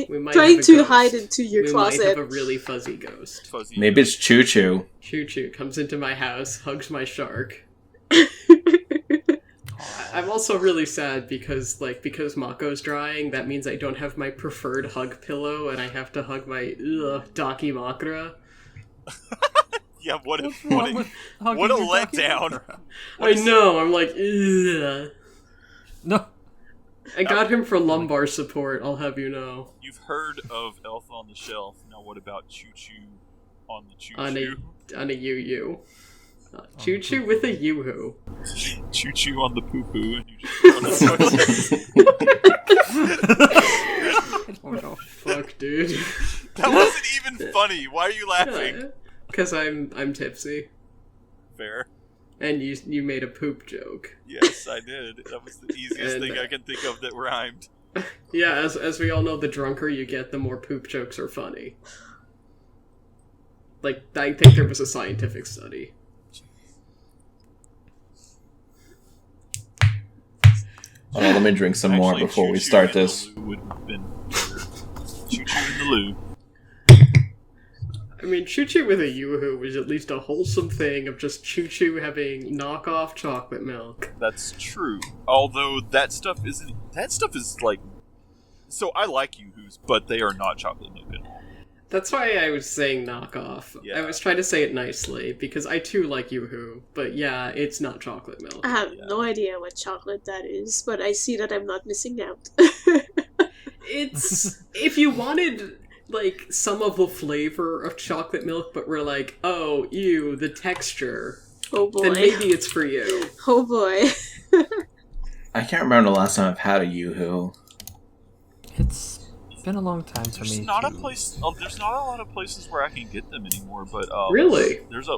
We might trying have a to ghost. hide into your We closet. might have a really fuzzy ghost. Fuzzy. Maybe it's Choo Choo. Choo Choo comes into my house, hugs my shark. I'm also really sad because Mako's drying, that means I don't have my preferred hug pillow, and I have to hug my Dakimakura. Yeah, what a Wrong with hugging what a your doggy letdown. Makura? I know, I'm like, ugh. No. I got him for lumbar support, I'll have you know. You've heard of Elf on the Shelf. Now what about Choo Choo on the Choo On Choo? a Yu-Yu. Choo Choo with a Yoo-hoo. Choo Choo on the poo poo, and you just put it on the toilet. Oh no. Fuck, dude. That wasn't even funny. Why are you laughing? Because I'm tipsy. Fair. And you made a poop joke. Yes, I did. That was the easiest And, thing I can think of that rhymed. Yeah, as we all know, the drunker you get, the more poop jokes are funny. Like, I think there was a scientific study. Oh, let me drink some more Actually, before Choo we Choo start in the this. loo would have been better. Choo Choo in the loo. I mean, Choo Choo with a Yoo-hoo was at least a wholesome thing of just Choo Choo having knockoff chocolate milk. That's true. Although that stuff isn't. That stuff is like. So I like Yoo-hoos, but they are not chocolate milk at all. That's why I was saying knockoff. Yeah. I was trying to say it nicely, because I too like Yoo-hoo, but yeah, it's not chocolate milk. I have Yeah. no idea what chocolate that is, but I see that I'm not missing out. It's... if you wanted, like, some of the flavor of chocolate milk, but were like, oh, ew, the texture, Oh boy. then maybe it's for you. Oh boy. I can't remember the last time I've had a Yoo-hoo. It's been a long time for There's me. not a too. place. There's not a lot of places where I can get them anymore. But Really? there's a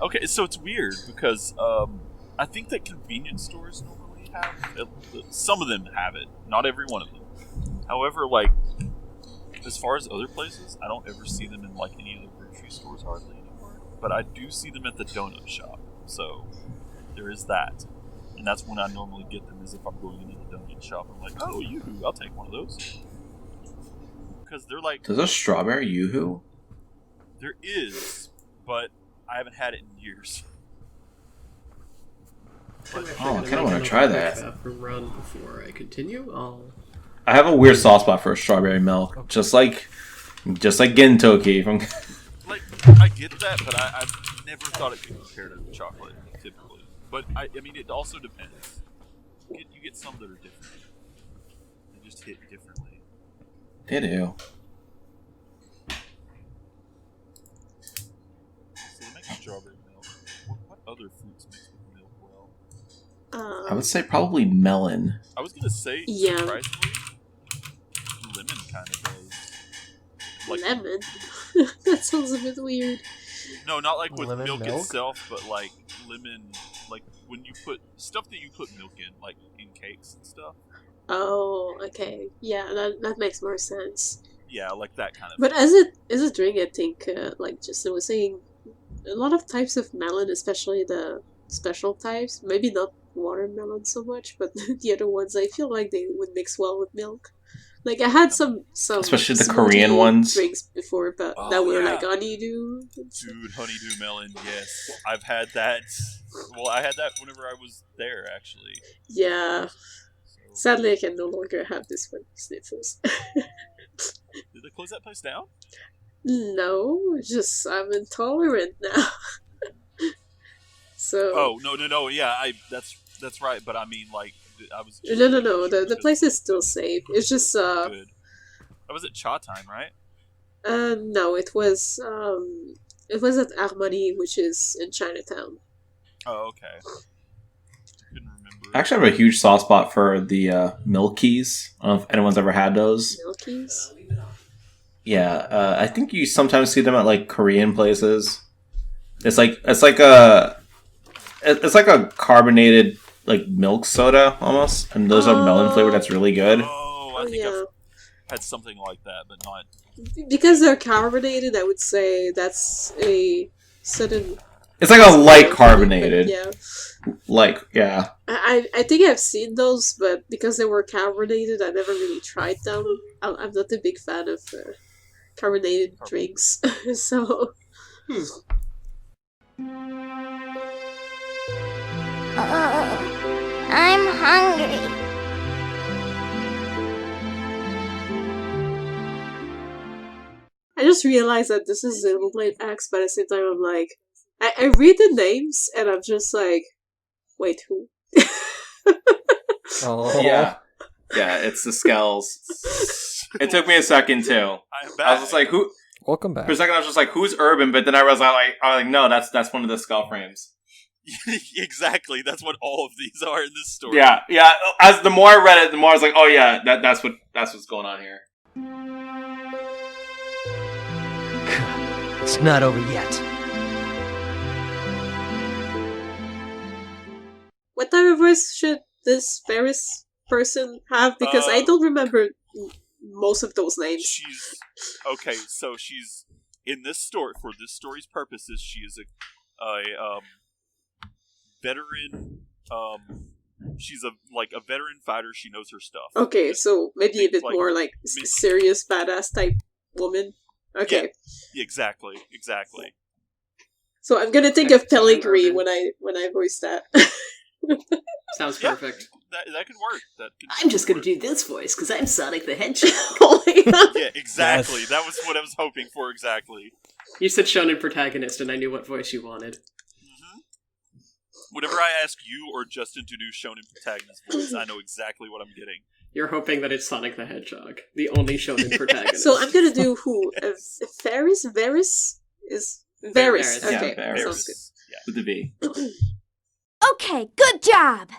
Okay, so it's weird because I think that convenience stores normally have some of them have it. Not every one of them. However, like as far as other places, I don't ever see them in like any of the grocery stores hardly anymore. But I do see them at the donut shop. So there is that. And that's when I normally get them, is if I'm going into the donut shop. I'm like, oh, yoo-hoo, I'll take one of those. Because they're like, There's a strawberry Yoo-hoo? there is, but I haven't had it in years. I'm Oh, I actually kinda gonna wanna make try another that. bathroom run before I continue. I have a weird soft spot for strawberry milk. Just like Gintoki from... Like, I get that, but I've never thought it could compare to chocolate, typically. But, I mean, it also depends. You get some that are different. They just hit differently. They do. So they make strawberry milk. What other fruits mix with milk well? I would say probably melon. I was gonna say, Yeah. surprisingly, lemon kind of does. Like, Lemon? That sounds a bit weird. no, not like with Lemon milk milk? itself, but like lemon, like when you put stuff that you put milk in, like in cakes and stuff. Oh, okay. Yeah, that makes more sense. Yeah, like that kind of. But as a drink, I think, like Justin was saying, a lot of types of melon, especially the special types, maybe not watermelon so much, but the other ones, I feel like they would mix well with milk. Like, I had some Especially the smoothie Korean ones. drinks before, but Oh, that were yeah. like honeydew. Dude, honeydew melon, yes. I've had that. Well, I had that whenever I was there, actually. Yeah. So, Sadly, I can no longer have this one sniffles. did they close that place down? No, just I'm intolerant now. So. Oh, no, yeah, that's right, but I mean, like, I was... No. The place is still safe. It's just Good. That was at Cha Time, right? No, it was at Armory, which is in Chinatown. Oh, okay. Couldn't remember. I actually have a huge soft spot for the Milkies. I don't know if anyone's ever had those. Milkies? Yeah, I think you sometimes see them at like Korean places. It's like a carbonated like milk soda almost, and those are melon flavored. That's really good. Oh, I think I've had something like that, but not... Because they're carbonated, I would say that's a certain... It's like a light carbonated. Yeah. Like, yeah. I think I've seen those, but because they were carbonated, I never really tried them. I'm not a big fan of carbonated drinks, so... I'm hungry. I just realized that this is Xenoblade X, but at the same time I'm like... I read the names, and I'm just like... Wait, who? Oh. Yeah. Yeah, it's the Skells. It took me a second, too. I'm back. I was just like, who... Welcome back. For a second, I was just like, "Who's Urban?" But then I was like, "No, that's one of the Skull frames." Exactly, that's what all of these are in this story. Yeah. As the more I read it, the more I was like, "Oh yeah, that's what's going on here." It's not over yet. What type of voice should this Ferris person have? Because I don't remember most of those names. She's okay. So she's in this story for this story's purposes. She is a veteran. She's a veteran fighter. She knows her stuff. Okay, so maybe a bit like, more like serious badass type woman. Okay, Yeah, exactly. so I'm gonna think of Pellegrini when I voice that. Sounds Yeah. perfect. That could work. I'm just gonna do this voice because I'm Sonic the Hedgehog. Oh my god! Yeah, exactly. Yes. That was what I was hoping for. Exactly. You said shonen protagonist, and I knew what voice you wanted. Whenever I ask you or Justin to do shonen protagonist voice, I know exactly what I'm getting. You're hoping that it's Sonic the Hedgehog, the only shonen protagonist. So I'm gonna do who? Varys? Is Varys? Varys, Okay, yeah, Varys. sounds good. Yeah. With the V. Okay, good job.